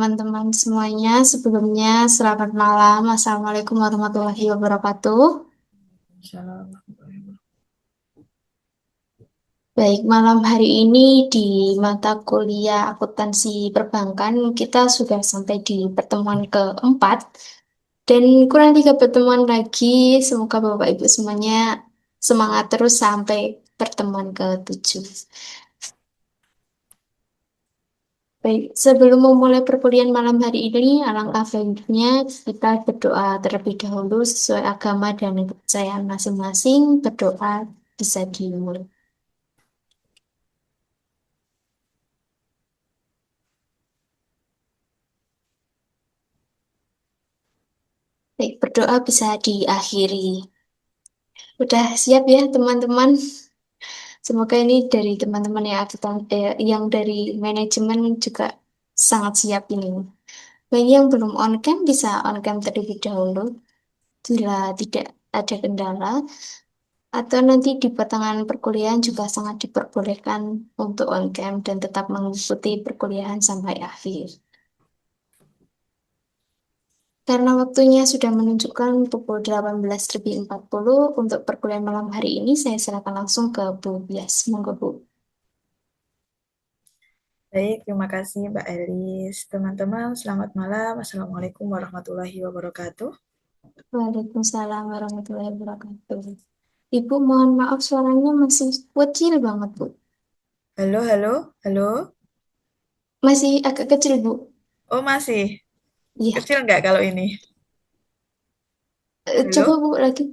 teman-teman semuanya. Sebelumnya, selamat malam. Assalamualaikum warahmatullahi wabarakatuh. Salam. Baik, malam hari ini di mata kuliah akuntansi perbankan, kita sudah sampai di pertemuan keempat. Dan kurang 3 pertemuan lagi, semoga Bapak Ibu semuanya semangat terus sampai pertemuan ke-7. Baik, sebelum memulai perkuliahan malam hari ini, alangkah baiknya kita berdoa terlebih dahulu sesuai agama dan kepercayaan masing-masing. Berdoa bisa dimulai. Baik, berdoa bisa diakhiri. Udah siap ya teman-teman? Semoga ini dari teman-teman yang dari manajemen juga sangat siap ini. Bagi yang belum on cam bisa on cam terlebih dahulu. Bila tidak ada kendala, atau nanti di pertengahan perkuliahan juga sangat diperbolehkan untuk on-cam dan tetap mengikuti perkuliahan sampai akhir. Karena waktunya sudah menunjukkan pukul 18.40 untuk perkuliahan malam hari ini, saya silakan langsung ke Bu Bias. Monggo Bu. Baik, terima kasih Mbak Elis. Teman-teman, selamat malam. Assalamualaikum warahmatullahi wabarakatuh. Waalaikumsalam warahmatullahi wabarakatuh. Ibu, mohon maaf suaranya masih kecil banget, Bu. Halo, halo, halo. Masih agak kecil, Bu. Oh, masih Iya. kecil nggak kalau ini? Coba Halo, Bu lagi.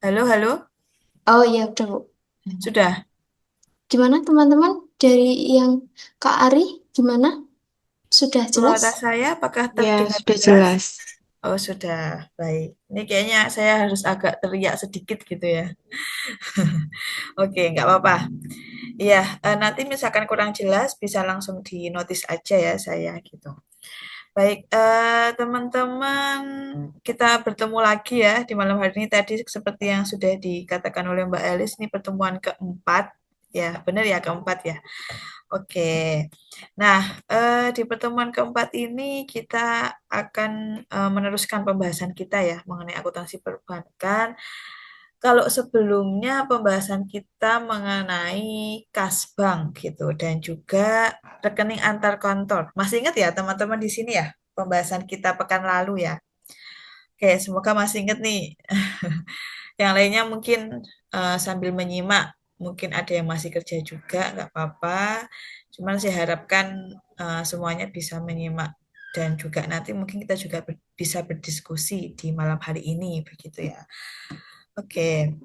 halo, halo. Oh iya, udah Bu. Sudah. Gimana teman-teman dari yang Kak Ari? Gimana? Sudah jelas? Suara saya apakah Ya, terdengar sudah jelas? jelas. Oh, sudah. Baik. Ini kayaknya saya harus agak teriak sedikit gitu ya. Oke, nggak apa-apa. Iya, nanti misalkan kurang jelas bisa langsung di notice aja ya saya gitu. Baik, teman-teman, kita bertemu lagi ya di malam hari ini. Tadi seperti yang sudah dikatakan oleh Mbak Elis, ini pertemuan keempat. Ya, benar ya, keempat ya. Oke. Nah, di pertemuan keempat ini kita akan meneruskan pembahasan kita ya mengenai akuntansi perbankan. Kalau sebelumnya pembahasan kita mengenai kas bank gitu dan juga rekening antar kantor. Masih ingat ya teman-teman di sini ya pembahasan kita pekan lalu ya. Oke, semoga masih ingat nih. Yang lainnya mungkin sambil menyimak, mungkin ada yang masih kerja juga, nggak apa-apa. Cuman saya harapkan semuanya bisa menyimak dan juga nanti mungkin kita juga bisa berdiskusi di malam hari ini, begitu ya. Oke.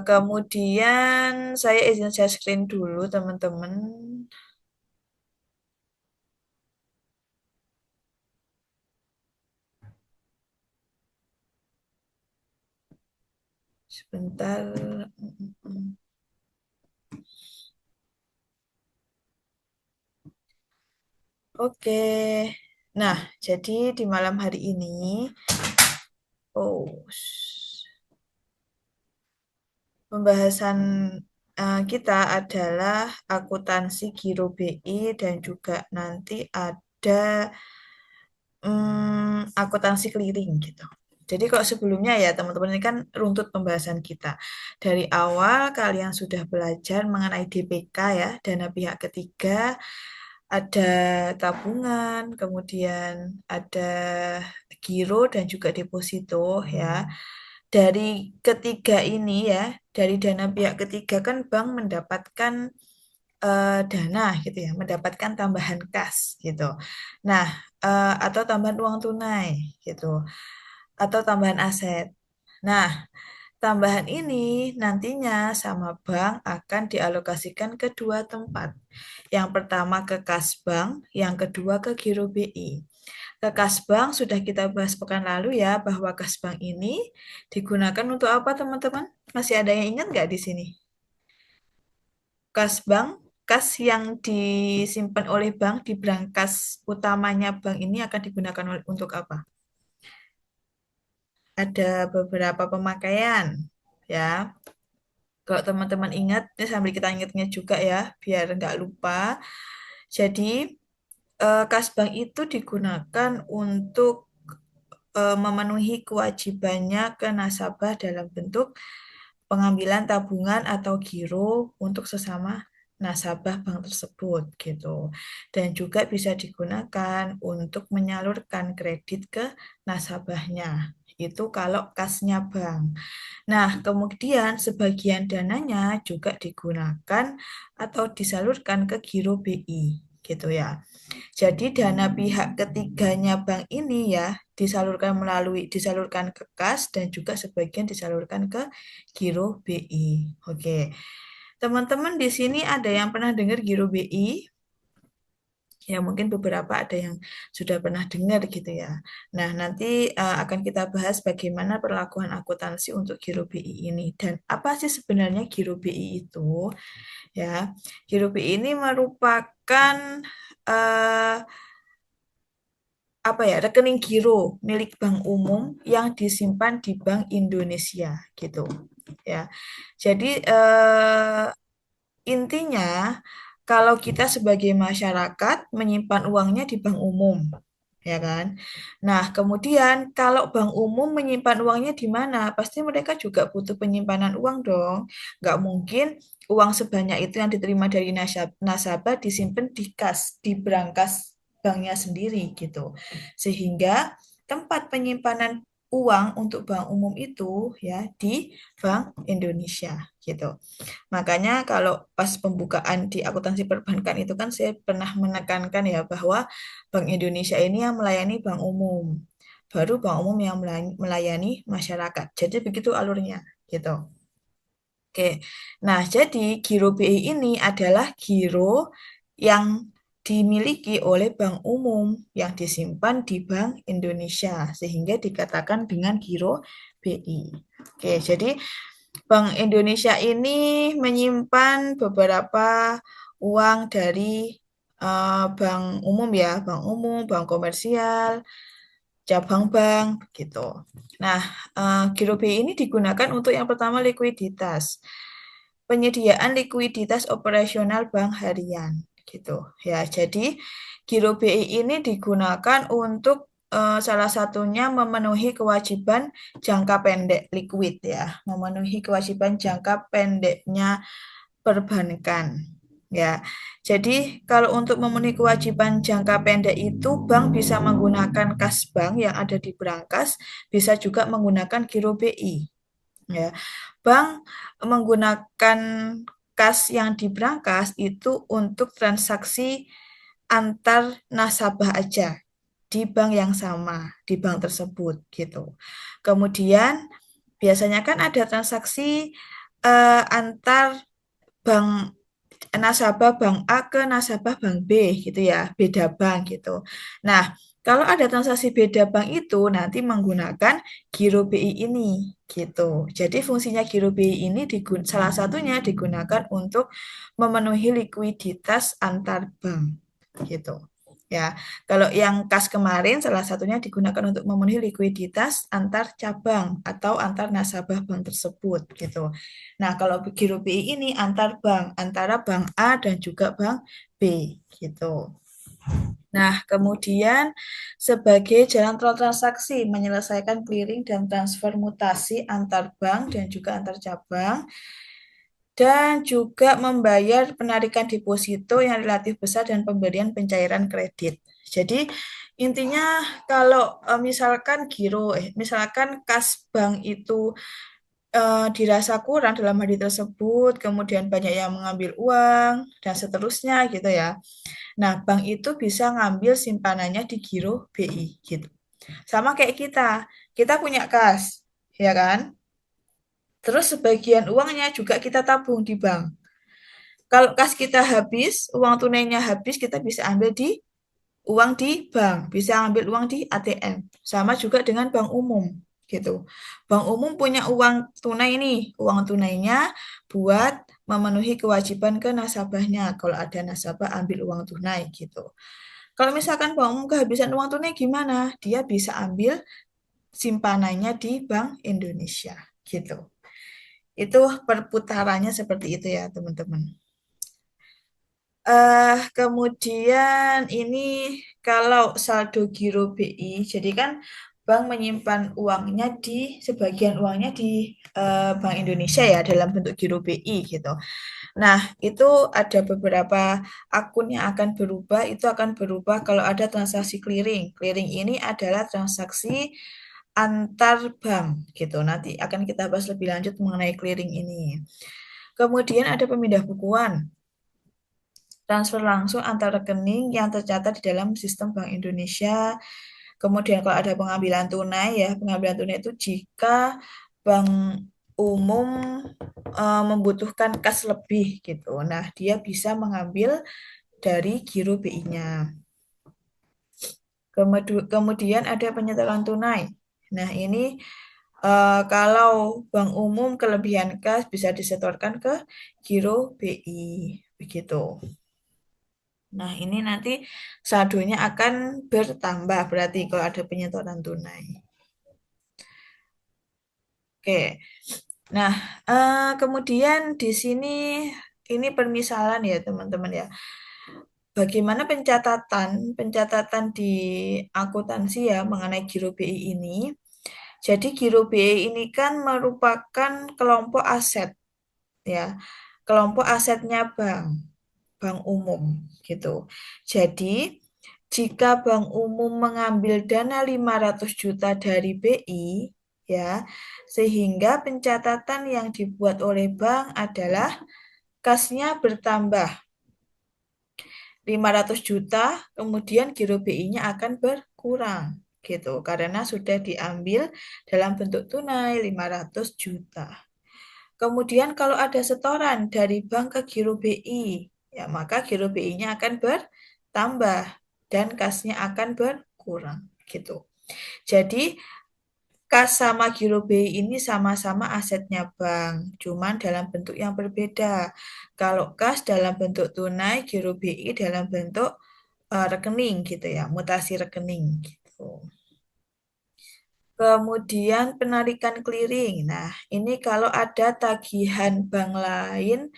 Kemudian saya izin share screen dulu, teman-teman. Sebentar. Oke. Nah, jadi di malam hari ini, oh, pembahasan kita adalah akuntansi giro BI dan juga nanti ada akuntansi clearing gitu. Jadi kalau sebelumnya ya teman-teman ini kan runtut pembahasan kita. Dari awal kalian sudah belajar mengenai DPK ya, dana pihak ketiga, ada tabungan, kemudian ada giro dan juga deposito ya. Dari ketiga ini ya, dari dana pihak ketiga kan bank mendapatkan dana gitu ya, mendapatkan tambahan kas gitu. Nah, atau tambahan uang tunai gitu, atau tambahan aset. Nah, tambahan ini nantinya sama bank akan dialokasikan ke dua tempat. Yang pertama ke kas bank, yang kedua ke giro BI. Ke kas bank sudah kita bahas pekan lalu ya, bahwa kas bank ini digunakan untuk apa teman-teman? Masih ada yang ingat nggak di sini? Kas bank, kas yang disimpan oleh bank di brankas utamanya bank ini akan digunakan untuk apa? Ada beberapa pemakaian ya. Kalau teman-teman ingat, ini sambil kita ingat-ingat juga ya, biar nggak lupa. Jadi kas bank itu digunakan untuk memenuhi kewajibannya ke nasabah dalam bentuk pengambilan tabungan atau giro untuk sesama nasabah bank tersebut gitu. Dan juga bisa digunakan untuk menyalurkan kredit ke nasabahnya. Itu kalau kasnya bank. Nah, kemudian sebagian dananya juga digunakan atau disalurkan ke giro BI gitu ya. Jadi dana pihak ketiganya bank ini ya disalurkan ke kas dan juga sebagian disalurkan ke giro BI. Oke. Teman-teman di sini ada yang pernah dengar giro BI? Ya, mungkin beberapa ada yang sudah pernah dengar gitu ya. Nah, nanti akan kita bahas bagaimana perlakuan akuntansi untuk giro BI ini dan apa sih sebenarnya giro BI itu? Ya, giro BI ini merupakan eh, apa ya, rekening giro milik bank umum yang disimpan di Bank Indonesia gitu ya. Jadi intinya kalau kita sebagai masyarakat menyimpan uangnya di bank umum, ya kan? Nah, kemudian kalau bank umum menyimpan uangnya di mana? Pasti mereka juga butuh penyimpanan uang dong. Nggak mungkin uang sebanyak itu yang diterima dari nasabah disimpan di kas, di brankas banknya sendiri gitu. Sehingga tempat penyimpanan uang untuk bank umum itu ya di Bank Indonesia gitu. Makanya kalau pas pembukaan di akuntansi perbankan itu kan saya pernah menekankan ya bahwa Bank Indonesia ini yang melayani bank umum. Baru bank umum yang melayani masyarakat. Jadi begitu alurnya gitu. Oke. Nah, jadi giro BI ini adalah giro yang dimiliki oleh bank umum yang disimpan di Bank Indonesia sehingga dikatakan dengan giro BI. Oke, jadi Bank Indonesia ini menyimpan beberapa uang dari bank umum ya, bank umum, bank komersial, cabang bank gitu. Nah, giro BI ini digunakan untuk yang pertama likuiditas. Penyediaan likuiditas operasional bank harian gitu ya. Jadi giro BI ini digunakan untuk salah satunya memenuhi kewajiban jangka pendek liquid ya, memenuhi kewajiban jangka pendeknya perbankan. Ya, jadi kalau untuk memenuhi kewajiban jangka pendek itu bank bisa menggunakan kas bank yang ada di brankas, bisa juga menggunakan giro BI. Ya, bank menggunakan kas yang di brankas itu untuk transaksi antar nasabah aja di bank yang sama, di bank tersebut gitu. Kemudian biasanya kan ada transaksi antar bank nasabah bank A ke nasabah bank B gitu ya, beda bank gitu. Nah, kalau ada transaksi beda bank itu nanti menggunakan giro BI ini gitu. Jadi fungsinya giro BI ini salah satunya digunakan untuk memenuhi likuiditas antar bank gitu. Ya, kalau yang kas kemarin salah satunya digunakan untuk memenuhi likuiditas antar cabang atau antar nasabah bank tersebut gitu. Nah, kalau giro BI ini antar bank, antara bank A dan juga bank B gitu. Nah, kemudian sebagai jalan tol transaksi menyelesaikan clearing dan transfer mutasi antar bank dan juga antar cabang dan juga membayar penarikan deposito yang relatif besar dan pemberian pencairan kredit. Jadi intinya kalau misalkan kas bank itu dirasa kurang dalam hari tersebut, kemudian banyak yang mengambil uang dan seterusnya gitu ya. Nah, bank itu bisa ngambil simpanannya di giro BI gitu. Sama kayak kita punya kas, ya kan? Terus sebagian uangnya juga kita tabung di bank. Kalau kas kita habis, uang tunainya habis, kita bisa ambil uang di bank, bisa ambil uang di ATM. Sama juga dengan bank umum gitu. Bank umum punya uang tunai nih, uang tunainya buat memenuhi kewajiban ke nasabahnya. Kalau ada nasabah ambil uang tunai gitu. Kalau misalkan bank umum kehabisan uang tunai gimana? Dia bisa ambil simpanannya di Bank Indonesia gitu. Itu perputarannya seperti itu ya, teman-teman. Kemudian ini kalau saldo giro BI, jadi kan bank menyimpan uangnya sebagian uangnya di Bank Indonesia ya dalam bentuk giro BI gitu. Nah, itu ada beberapa akun yang akan berubah, itu akan berubah kalau ada transaksi clearing. Clearing ini adalah transaksi antar bank gitu. Nanti akan kita bahas lebih lanjut mengenai clearing ini. Kemudian ada pemindah bukuan. Transfer langsung antar rekening yang tercatat di dalam sistem Bank Indonesia. Kemudian kalau ada pengambilan tunai ya, pengambilan tunai itu jika bank umum membutuhkan kas lebih gitu. Nah, dia bisa mengambil dari giro BI-nya. Kemudian ada penyetoran tunai. Nah, ini kalau bank umum kelebihan kas bisa disetorkan ke giro BI begitu. Nah, ini nanti saldonya akan bertambah berarti kalau ada penyetoran tunai. Oke. Nah, kemudian di sini ini permisalan ya, teman-teman ya. Bagaimana pencatatan di akuntansi ya mengenai giro BI ini? Jadi giro BI ini kan merupakan kelompok aset ya, kelompok asetnya bank umum gitu. Jadi jika bank umum mengambil dana 500 juta dari BI ya, sehingga pencatatan yang dibuat oleh bank adalah kasnya bertambah 500 juta, kemudian giro BI-nya akan berkurang gitu karena sudah diambil dalam bentuk tunai 500 juta. Kemudian kalau ada setoran dari bank ke giro BI, ya maka giro BI-nya akan bertambah dan kasnya akan berkurang gitu. Jadi kas sama giro BI ini sama-sama asetnya bank, cuman dalam bentuk yang berbeda. Kalau kas dalam bentuk tunai, giro BI dalam bentuk rekening gitu ya, mutasi rekening gitu. Kemudian penarikan clearing. Nah, ini kalau ada tagihan bank lain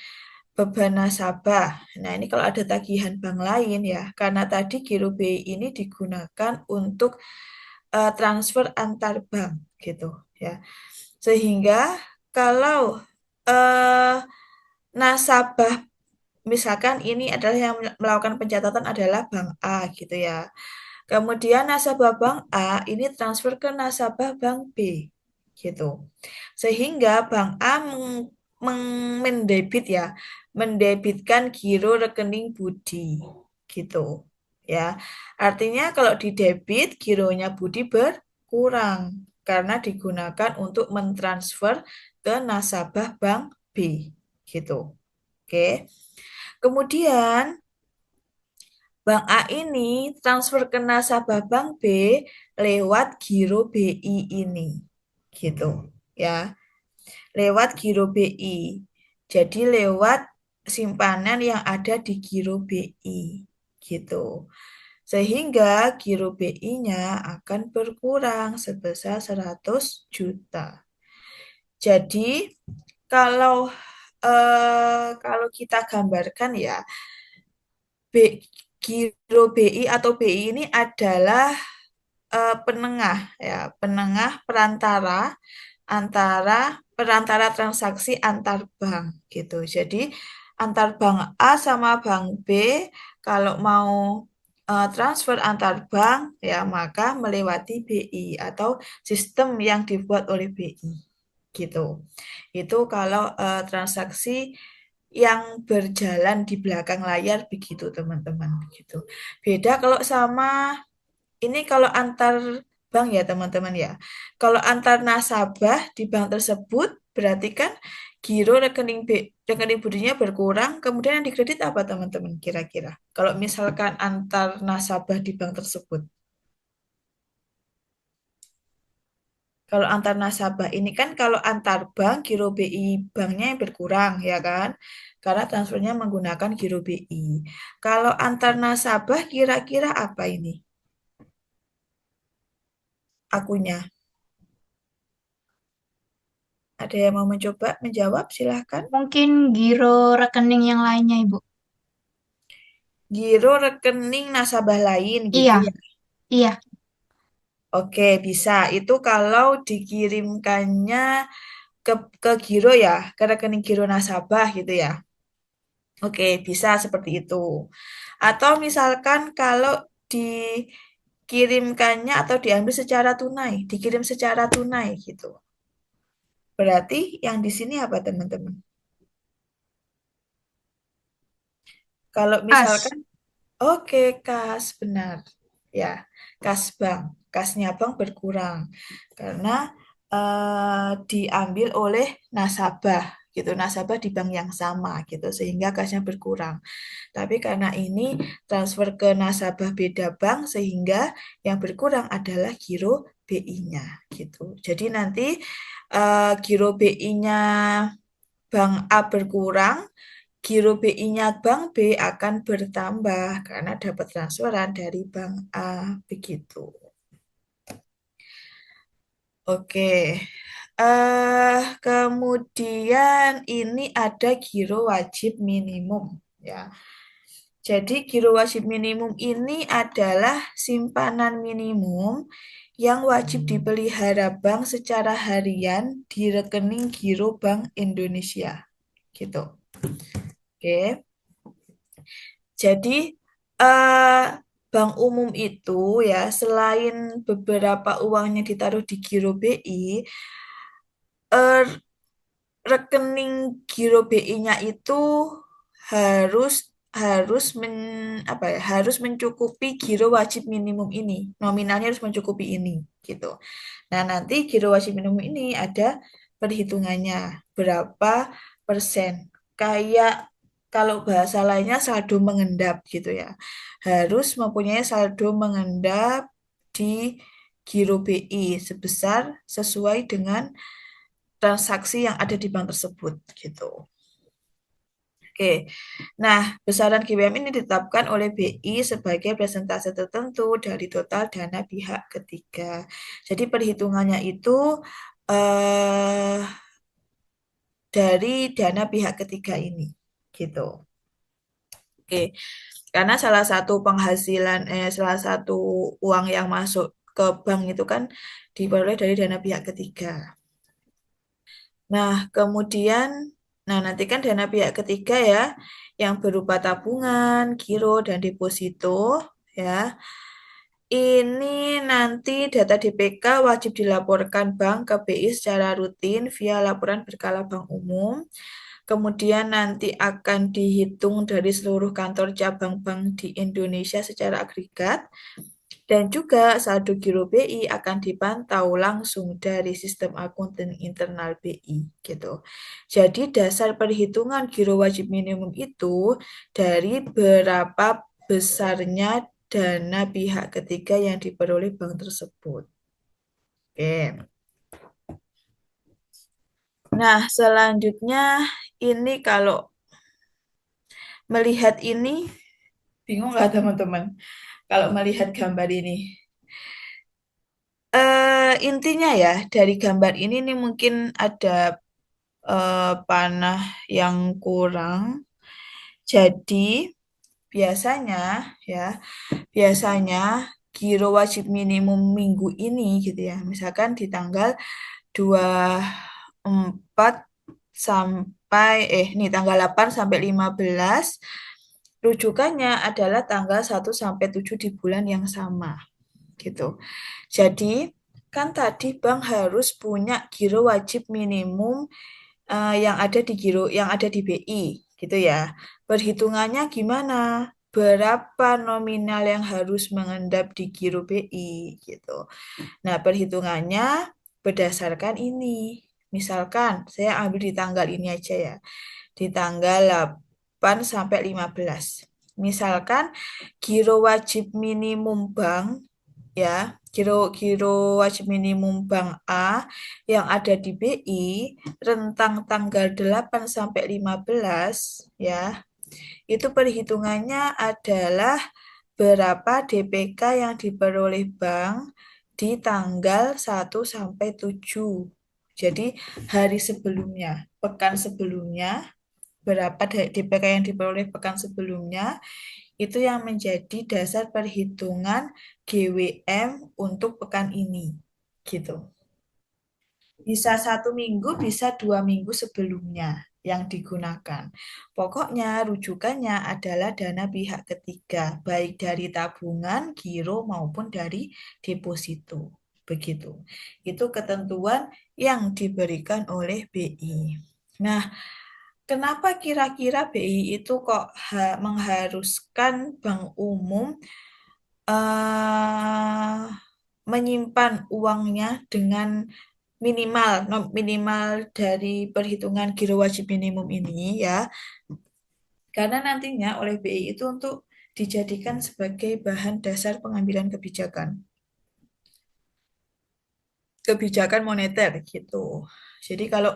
beban nasabah. Nah, ini kalau ada tagihan bank lain ya, karena tadi giro BI ini digunakan untuk transfer antar bank gitu ya. Sehingga kalau eh, nasabah misalkan ini adalah yang melakukan pencatatan adalah bank A gitu ya. Kemudian nasabah bank A ini transfer ke nasabah bank B gitu. Sehingga bank A mendebit ya, mendebitkan giro rekening Budi gitu. Ya. Artinya kalau di debit gironya Budi berkurang karena digunakan untuk mentransfer ke nasabah bank B gitu. Oke. Kemudian Bank A ini transfer ke nasabah Bank B lewat giro BI ini. Gitu ya. Lewat giro BI. Jadi lewat simpanan yang ada di giro BI. Gitu. Sehingga giro BI-nya akan berkurang sebesar 100 juta. Jadi kalau kalau kita gambarkan ya, B, giro BI atau BI ini adalah penengah ya, penengah perantara transaksi antar bank gitu. Jadi antar bank A sama bank B kalau mau transfer antar bank ya maka melewati BI atau sistem yang dibuat oleh BI gitu. Itu kalau transaksi yang berjalan di belakang layar begitu teman-teman gitu. Beda kalau sama ini kalau antar bank ya teman-teman ya. Kalau antar nasabah di bank tersebut berarti kan giro rekening budinya berkurang, kemudian yang dikredit apa teman-teman kira-kira? Kalau misalkan antar nasabah di bank tersebut. Kalau antar nasabah ini kan kalau antar bank giro BI banknya yang berkurang ya kan? Karena transfernya menggunakan giro BI. Kalau antar nasabah kira-kira apa ini? Akunya. Ada yang mau mencoba menjawab? Silahkan. Mungkin giro rekening yang lainnya, Ibu. giro rekening nasabah lain gitu Iya, ya. iya. Oke, bisa. Itu kalau dikirimkannya ke ke giro ya, ke rekening giro nasabah gitu ya. Oke, bisa seperti itu. Atau misalkan kalau dikirimkannya atau diambil secara tunai, dikirim secara tunai gitu. Berarti yang di sini apa teman-teman? Kalau As. misalkan, oke, kas, benar. Ya, kas bank. Kasnya bank berkurang karena diambil oleh nasabah gitu. Nasabah di bank yang sama gitu sehingga kasnya berkurang. Tapi karena ini transfer ke nasabah beda bank sehingga yang berkurang adalah giro BI-nya gitu. Jadi nanti giro BI-nya bank A berkurang, giro BI-nya bank B akan bertambah karena dapat transferan dari bank A begitu. Oke. Kemudian ini ada giro wajib minimum ya. Jadi giro wajib minimum ini adalah simpanan minimum yang wajib dipelihara bank secara harian di rekening giro Bank Indonesia. Gitu. Oke. Jadi eh, bank umum itu ya selain beberapa uangnya ditaruh di giro BI, eh, rekening giro BI-nya itu harus harus apa ya harus mencukupi giro wajib minimum ini, nominalnya harus mencukupi ini gitu. Nah, nanti giro wajib minimum ini ada perhitungannya berapa persen, kayak kalau bahasa lainnya saldo mengendap gitu ya, harus mempunyai saldo mengendap di giro BI sebesar sesuai dengan transaksi yang ada di bank tersebut gitu. Oke, nah besaran GWM ini ditetapkan oleh BI sebagai presentase tertentu dari total dana pihak ketiga. Jadi perhitungannya itu eh, dari dana pihak ketiga ini, gitu. Oke, karena salah satu penghasilan, salah satu uang yang masuk ke bank itu kan diperoleh dari dana pihak ketiga. Nah, kemudian, nah nanti kan dana pihak ketiga ya, yang berupa tabungan, giro, dan deposito, ya. Ini nanti data DPK wajib dilaporkan bank ke BI secara rutin via laporan berkala bank umum. Kemudian nanti akan dihitung dari seluruh kantor cabang bank di Indonesia secara agregat. Dan juga saldo giro BI akan dipantau langsung dari sistem akuntan internal BI gitu. Jadi dasar perhitungan giro wajib minimum itu dari berapa besarnya dana pihak ketiga yang diperoleh bank tersebut. Oke. Nah, selanjutnya ini kalau melihat ini bingung nggak teman-teman? Kalau melihat gambar ini. Intinya ya, dari gambar ini nih mungkin ada panah yang kurang. Jadi, biasanya ya, biasanya giro wajib minimum minggu ini gitu ya. Misalkan di tanggal 24 sampai nih tanggal 8 sampai 15 rujukannya adalah tanggal 1 sampai 7 di bulan yang sama gitu. Jadi, kan tadi bank harus punya giro wajib minimum yang ada di giro yang ada di BI gitu ya. Perhitungannya gimana? Berapa nominal yang harus mengendap di giro BI gitu. Nah, perhitungannya berdasarkan ini. Misalkan saya ambil di tanggal ini aja ya. Di tanggal 8 sampai 15. Misalkan giro wajib minimum bank ya, giro wajib minimum bank A yang ada di BI rentang tanggal 8 sampai 15 ya. Itu perhitungannya adalah berapa DPK yang diperoleh bank di tanggal 1 sampai 7. Jadi hari sebelumnya, pekan sebelumnya, berapa DPK yang diperoleh pekan sebelumnya, Itu yang menjadi dasar perhitungan GWM untuk pekan ini. Gitu. Bisa 1 minggu, bisa 2 minggu sebelumnya yang digunakan. Pokoknya rujukannya adalah dana pihak ketiga, baik dari tabungan, giro, maupun dari deposito. Begitu. Itu ketentuan yang diberikan oleh BI. Nah, kenapa kira-kira BI itu kok mengharuskan bank umum eh, menyimpan uangnya dengan minimal dari perhitungan giro wajib minimum ini ya, karena nantinya oleh BI itu untuk dijadikan sebagai bahan dasar pengambilan kebijakan moneter gitu. Jadi kalau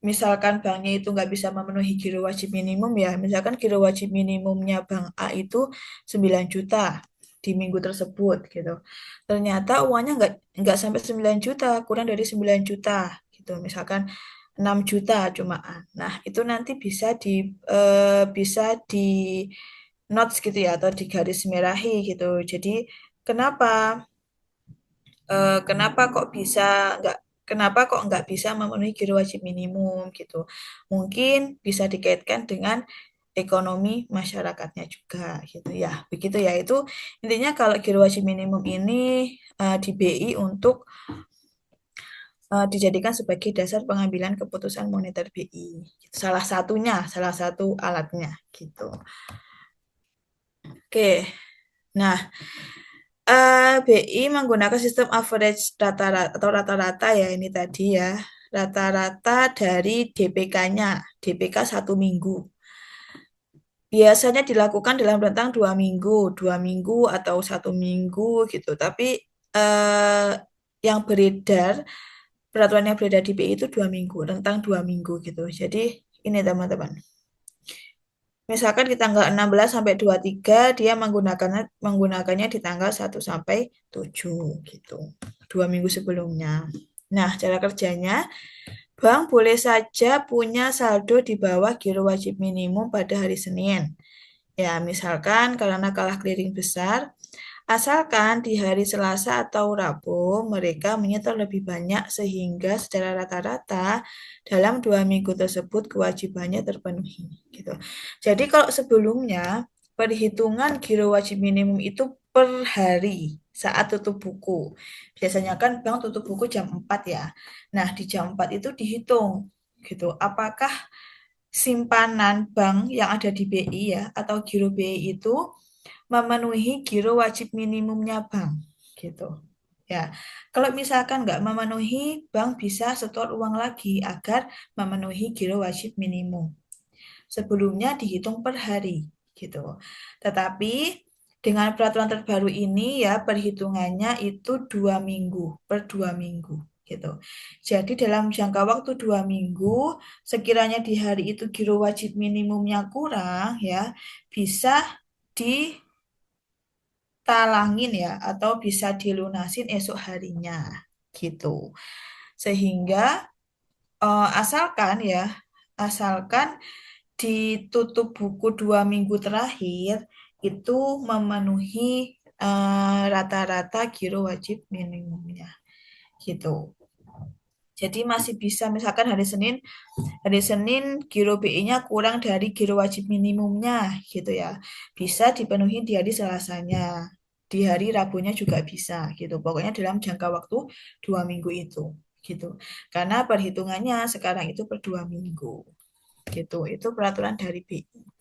misalkan banknya itu nggak bisa memenuhi giro wajib minimum ya, misalkan giro wajib minimumnya bank A itu 9 juta di minggu tersebut gitu. Ternyata uangnya nggak sampai 9 juta, kurang dari 9 juta gitu. Misalkan 6 juta cuma. Nah, itu nanti bisa di notes gitu ya atau di garis merahi gitu. Jadi kenapa kenapa kok bisa nggak kenapa kok nggak bisa memenuhi giro wajib minimum gitu. Mungkin bisa dikaitkan dengan ekonomi masyarakatnya juga gitu ya. Begitu ya. Itu intinya kalau giro wajib minimum ini di BI untuk dijadikan sebagai dasar pengambilan keputusan moneter BI. Salah satunya, salah satu alatnya gitu. Oke. Nah, BI menggunakan sistem average rata-rata atau rata-rata ya ini tadi ya. Rata-rata dari DPK-nya, DPK 1 minggu. Biasanya dilakukan dalam rentang 2 minggu atau 1 minggu gitu. Tapi eh, yang beredar, peraturan yang beredar di BI itu 2 minggu, rentang 2 minggu gitu. Jadi ini teman-teman. Misalkan di tanggal 16 sampai 23 dia menggunakannya di tanggal 1 sampai 7 gitu. 2 minggu sebelumnya. Nah, cara kerjanya, bank boleh saja punya saldo di bawah giro wajib minimum pada hari Senin. Ya, misalkan karena kalah clearing besar, asalkan di hari Selasa atau Rabu mereka menyetor lebih banyak sehingga secara rata-rata dalam 2 minggu tersebut kewajibannya terpenuhi. Gitu. Jadi kalau sebelumnya perhitungan giro wajib minimum itu per hari saat tutup buku. Biasanya kan bank tutup buku jam 4 ya. Nah, di jam 4 itu dihitung gitu. Apakah simpanan bank yang ada di BI ya atau giro BI itu memenuhi giro wajib minimumnya bank gitu. Ya, kalau misalkan nggak memenuhi, bank bisa setor uang lagi agar memenuhi giro wajib minimum. Sebelumnya dihitung per hari gitu. Tetapi dengan peraturan terbaru ini ya perhitungannya itu 2 minggu per 2 minggu gitu. Jadi dalam jangka waktu 2 minggu, sekiranya di hari itu giro wajib minimumnya kurang ya, bisa ditalangin ya atau bisa dilunasin esok harinya gitu. Sehingga asalkan ditutup buku 2 minggu terakhir itu memenuhi rata-rata giro wajib minimumnya gitu. Jadi masih bisa misalkan hari Senin giro BI-nya kurang dari giro wajib minimumnya gitu ya. Bisa dipenuhi di hari Selasanya. Di hari Rabunya juga bisa gitu. Pokoknya dalam jangka waktu 2 minggu itu gitu. Karena perhitungannya sekarang itu per 2 minggu gitu. Itu peraturan dari BI.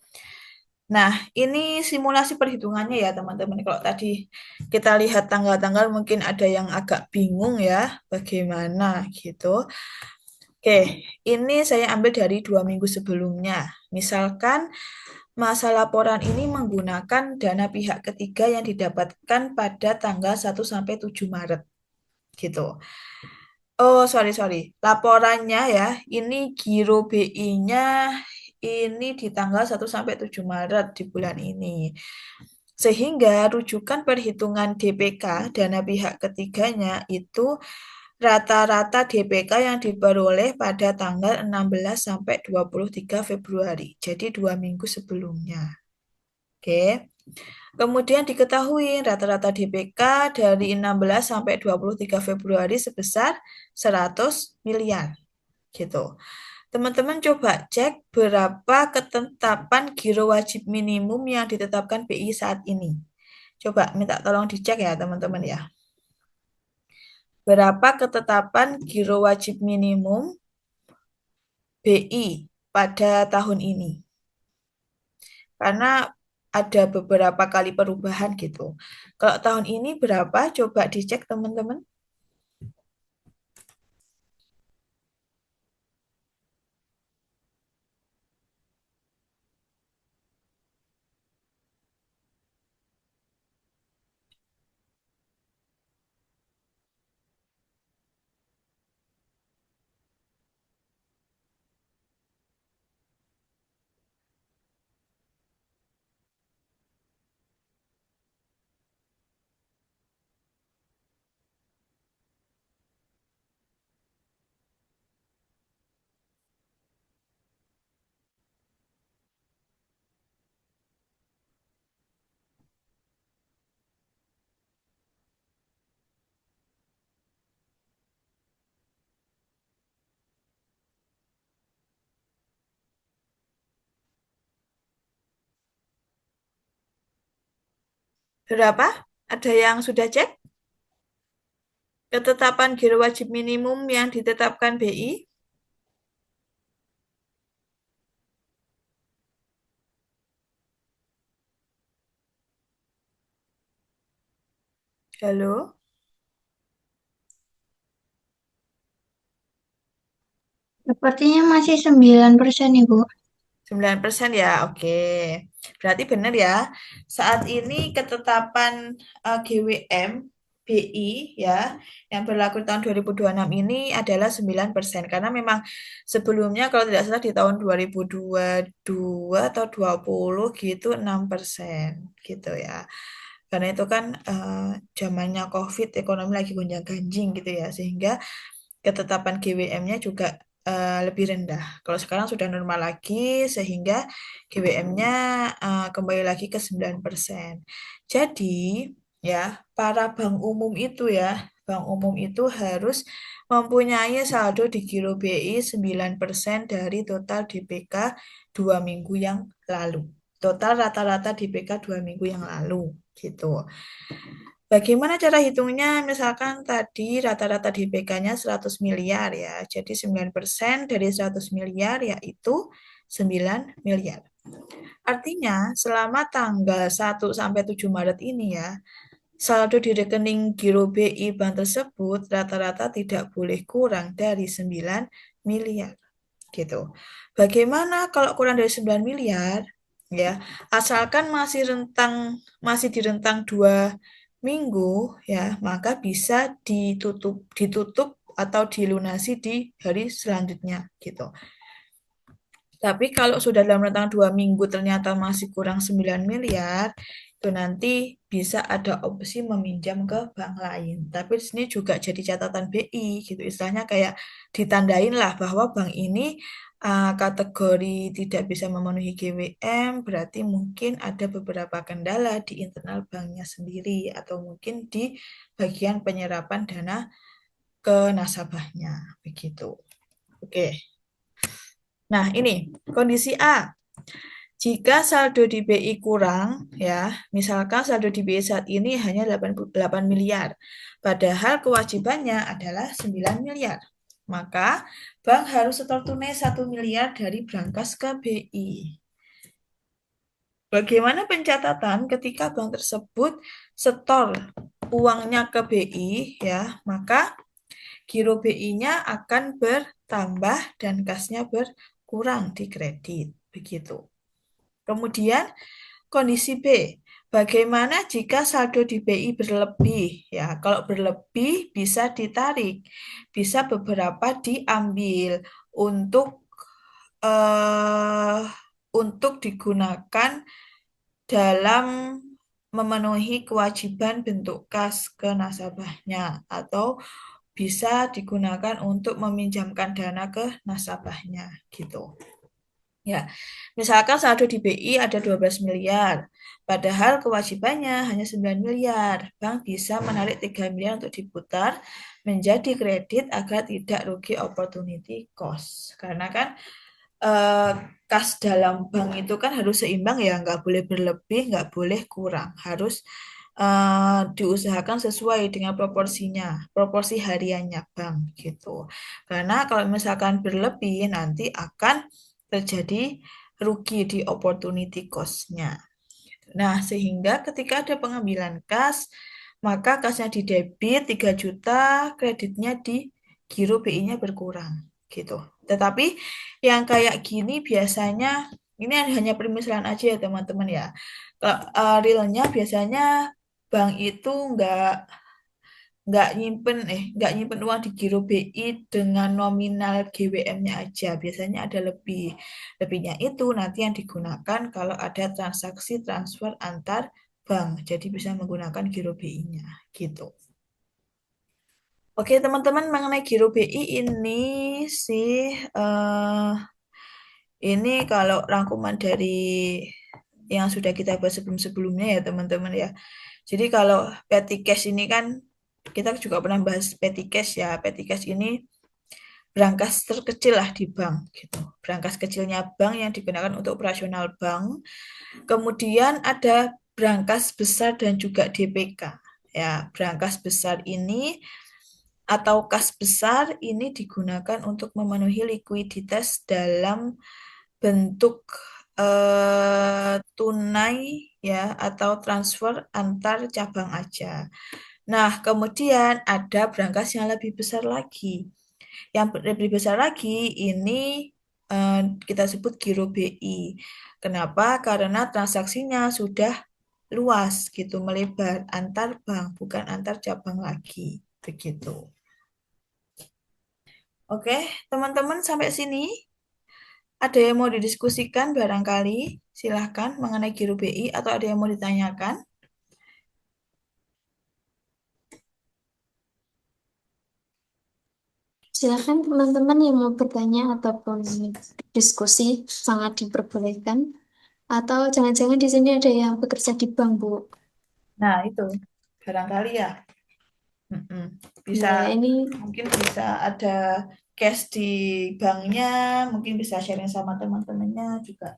Nah, ini simulasi perhitungannya ya teman-teman. Kalau tadi kita lihat tanggal-tanggal mungkin ada yang agak bingung ya bagaimana gitu. Oke, ini saya ambil dari 2 minggu sebelumnya. Misalkan masa laporan ini menggunakan dana pihak ketiga yang didapatkan pada tanggal 1 sampai 7 Maret gitu. Oh, sorry, sorry. Laporannya ya, ini giro BI-nya ini di tanggal 1 sampai 7 Maret di bulan ini. Sehingga rujukan perhitungan DPK, dana pihak ketiganya, itu rata-rata DPK yang diperoleh pada tanggal 16 sampai 23 Februari. Jadi 2 minggu sebelumnya. Oke. Kemudian diketahui rata-rata DPK dari 16 sampai 23 Februari sebesar 100 miliar gitu. Teman-teman coba cek berapa ketetapan giro wajib minimum yang ditetapkan BI saat ini. Coba minta tolong dicek ya teman-teman ya. Berapa ketetapan giro wajib minimum BI pada tahun ini? Karena ada beberapa kali perubahan gitu. Kalau tahun ini berapa? Coba dicek teman-teman. Berapa? Ada yang sudah cek? Ketetapan giro wajib minimum yang ditetapkan BI? Halo? Sepertinya masih 9% Ibu. 9% ya, oke. Berarti benar ya. Saat ini ketetapan GWM BI ya yang berlaku tahun 2026 ini adalah 9% karena memang sebelumnya kalau tidak salah di tahun 2022 atau 20 gitu 6% gitu ya. Karena itu kan zamannya COVID, ekonomi lagi gonjang-ganjing gitu ya, sehingga ketetapan GWM-nya juga lebih rendah. Kalau sekarang sudah normal lagi, sehingga GWM-nya kembali lagi ke 9%. Jadi, ya, para bank umum itu ya, bank umum itu harus mempunyai saldo di Giro BI 9% dari total DPK 2 minggu yang lalu. Total rata-rata DPK 2 minggu yang lalu, gitu. Bagaimana cara hitungnya? Misalkan tadi rata-rata DPK-nya 100 miliar ya. Jadi 9% dari 100 miliar yaitu 9 miliar. Artinya selama tanggal 1 sampai 7 Maret ini ya, saldo di rekening Giro BI bank tersebut rata-rata tidak boleh kurang dari 9 miliar gitu. Bagaimana kalau kurang dari 9 miliar? Ya, asalkan masih di rentang 2 minggu ya, maka bisa ditutup atau dilunasi di hari selanjutnya gitu. Tapi kalau sudah dalam rentang 2 minggu ternyata masih kurang 9 miliar, itu nanti bisa ada opsi meminjam ke bank lain. Tapi di sini juga jadi catatan BI gitu. Istilahnya kayak ditandain lah bahwa bank ini kategori tidak bisa memenuhi GWM, berarti mungkin ada beberapa kendala di internal banknya sendiri atau mungkin di bagian penyerapan dana ke nasabahnya begitu. Oke. Nah, ini kondisi A. Jika saldo di BI kurang, ya, misalkan saldo di BI saat ini hanya 88 miliar, padahal kewajibannya adalah 9 miliar. Maka bank harus setor tunai 1 miliar dari brankas ke BI. Bagaimana pencatatan ketika bank tersebut setor uangnya ke BI, ya, maka giro BI-nya akan bertambah dan kasnya berkurang di kredit, begitu. Kemudian kondisi B, bagaimana jika saldo di BI berlebih? Ya, kalau berlebih bisa ditarik, bisa beberapa diambil untuk eh, untuk digunakan dalam memenuhi kewajiban bentuk kas ke nasabahnya atau bisa digunakan untuk meminjamkan dana ke nasabahnya gitu. Ya, misalkan saldo di BI ada 12 miliar, padahal kewajibannya hanya 9 miliar. Bank bisa menarik 3 miliar untuk diputar menjadi kredit agar tidak rugi opportunity cost. Karena kan eh, kas dalam bank itu kan harus seimbang ya, nggak boleh berlebih, nggak boleh kurang. Harus diusahakan sesuai dengan proporsinya, proporsi hariannya bank gitu. Karena kalau misalkan berlebih nanti akan terjadi rugi di opportunity cost-nya. Nah, sehingga ketika ada pengambilan kas, maka kasnya di debit 3 juta, kreditnya di giro BI-nya berkurang gitu. Tetapi yang kayak gini biasanya ini hanya permisalan aja ya teman-teman ya. Kalau realnya biasanya bank itu nggak nyimpen uang di giro BI dengan nominal GWM-nya aja. Biasanya ada lebih. Lebihnya itu nanti yang digunakan kalau ada transaksi transfer antar bank. Jadi bisa menggunakan giro BI-nya gitu. Oke, teman-teman mengenai giro BI ini sih ini kalau rangkuman dari yang sudah kita bahas sebelum-sebelumnya ya teman-teman ya. Jadi kalau petty cash ini kan kita juga pernah bahas petty cash ya. Petty cash ini brankas terkecil lah di bank gitu. Brankas kecilnya bank yang digunakan untuk operasional bank. Kemudian ada brankas besar dan juga DPK. Ya, brankas besar ini atau kas besar ini digunakan untuk memenuhi likuiditas dalam bentuk tunai ya atau transfer antar cabang aja. Nah, kemudian ada brankas yang lebih besar lagi. Yang lebih besar lagi ini kita sebut giro BI. Kenapa? Karena transaksinya sudah luas gitu, melebar antar bank, bukan antar cabang lagi. Begitu. Oke, teman-teman sampai sini ada yang mau didiskusikan barangkali? Silahkan mengenai giro BI atau ada yang mau ditanyakan? Silakan teman-teman yang mau bertanya ataupun diskusi sangat diperbolehkan. Atau jangan-jangan di sini ada yang bekerja di bank, Bu. Nah, itu barangkali ya. Mm-mm. Bisa Ya, ini mungkin bisa ada cash di banknya, mungkin bisa sharing sama teman-temannya juga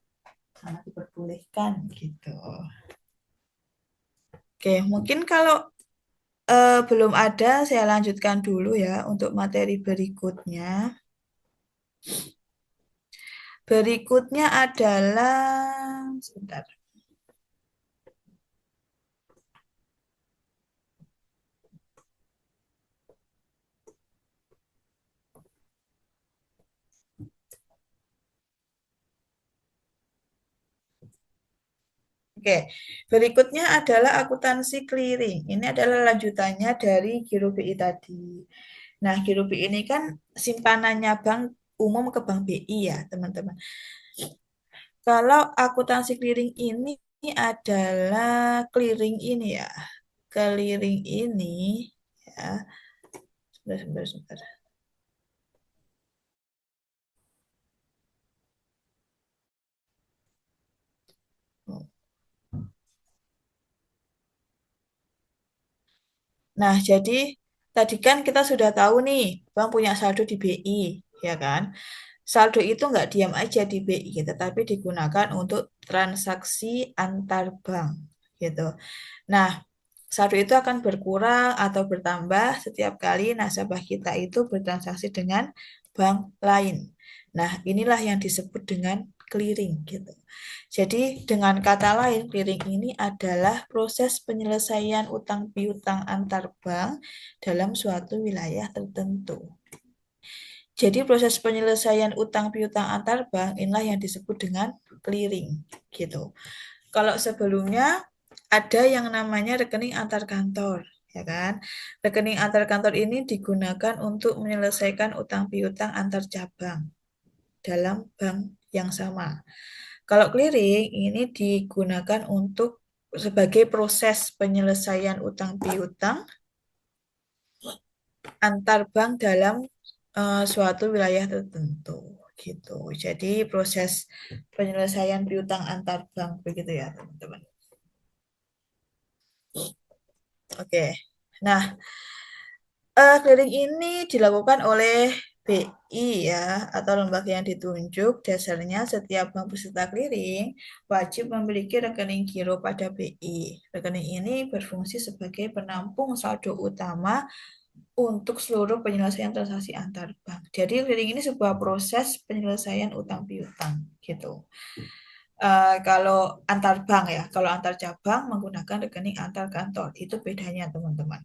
sangat diperbolehkan gitu. Oke, mungkin kalau belum ada, saya lanjutkan dulu ya untuk materi berikutnya. Berikutnya adalah sebentar. Oke, berikutnya adalah akuntansi clearing. Ini adalah lanjutannya dari giro BI tadi. Nah, giro BI ini kan simpanannya bank umum ke bank BI ya, teman-teman. Kalau akuntansi clearing ini adalah clearing ini ya. Clearing ini ya. Sebentar. Nah, jadi tadi kan kita sudah tahu nih, Bang punya saldo di BI, ya kan? Saldo itu nggak diam aja di BI, tetapi digunakan untuk transaksi antar bank, gitu. Nah, saldo itu akan berkurang atau bertambah setiap kali nasabah kita itu bertransaksi dengan bank lain. Nah, inilah yang disebut dengan clearing, gitu. Jadi dengan kata lain, clearing ini adalah proses penyelesaian utang piutang antar bank dalam suatu wilayah tertentu. Jadi proses penyelesaian utang piutang antar bank inilah yang disebut dengan clearing, gitu. Kalau sebelumnya ada yang namanya rekening antar kantor, ya kan? Rekening antar kantor ini digunakan untuk menyelesaikan utang piutang antar cabang dalam bank yang sama. Kalau clearing ini digunakan untuk sebagai proses penyelesaian utang piutang antar bank dalam suatu wilayah tertentu gitu. Jadi proses penyelesaian piutang antar bank begitu ya, teman-teman. Oke. Nah, clearing ini dilakukan oleh BI ya, atau lembaga yang ditunjuk. Dasarnya setiap bank peserta clearing wajib memiliki rekening giro pada BI. Rekening ini berfungsi sebagai penampung saldo utama untuk seluruh penyelesaian transaksi antar bank. Jadi clearing ini sebuah proses penyelesaian utang piutang gitu. Kalau antar bank ya, kalau antar cabang menggunakan rekening antar kantor, itu bedanya teman-teman.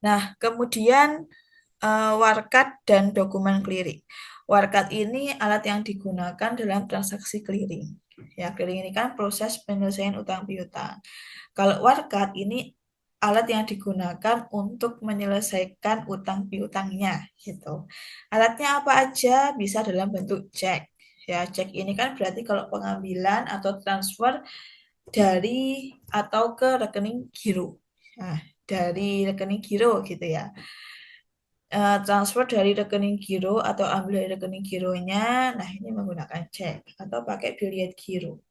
Nah, kemudian warkat dan dokumen clearing. Warkat ini alat yang digunakan dalam transaksi clearing. Ya, clearing ini kan proses penyelesaian utang piutang. Kalau warkat ini alat yang digunakan untuk menyelesaikan utang piutangnya gitu. Alatnya apa aja? Bisa dalam bentuk cek. Ya, cek ini kan berarti kalau pengambilan atau transfer dari atau ke rekening giro. Nah, dari rekening giro gitu ya. Transfer dari rekening giro atau ambil dari rekening gironya, nah ini menggunakan cek atau pakai biliet giro.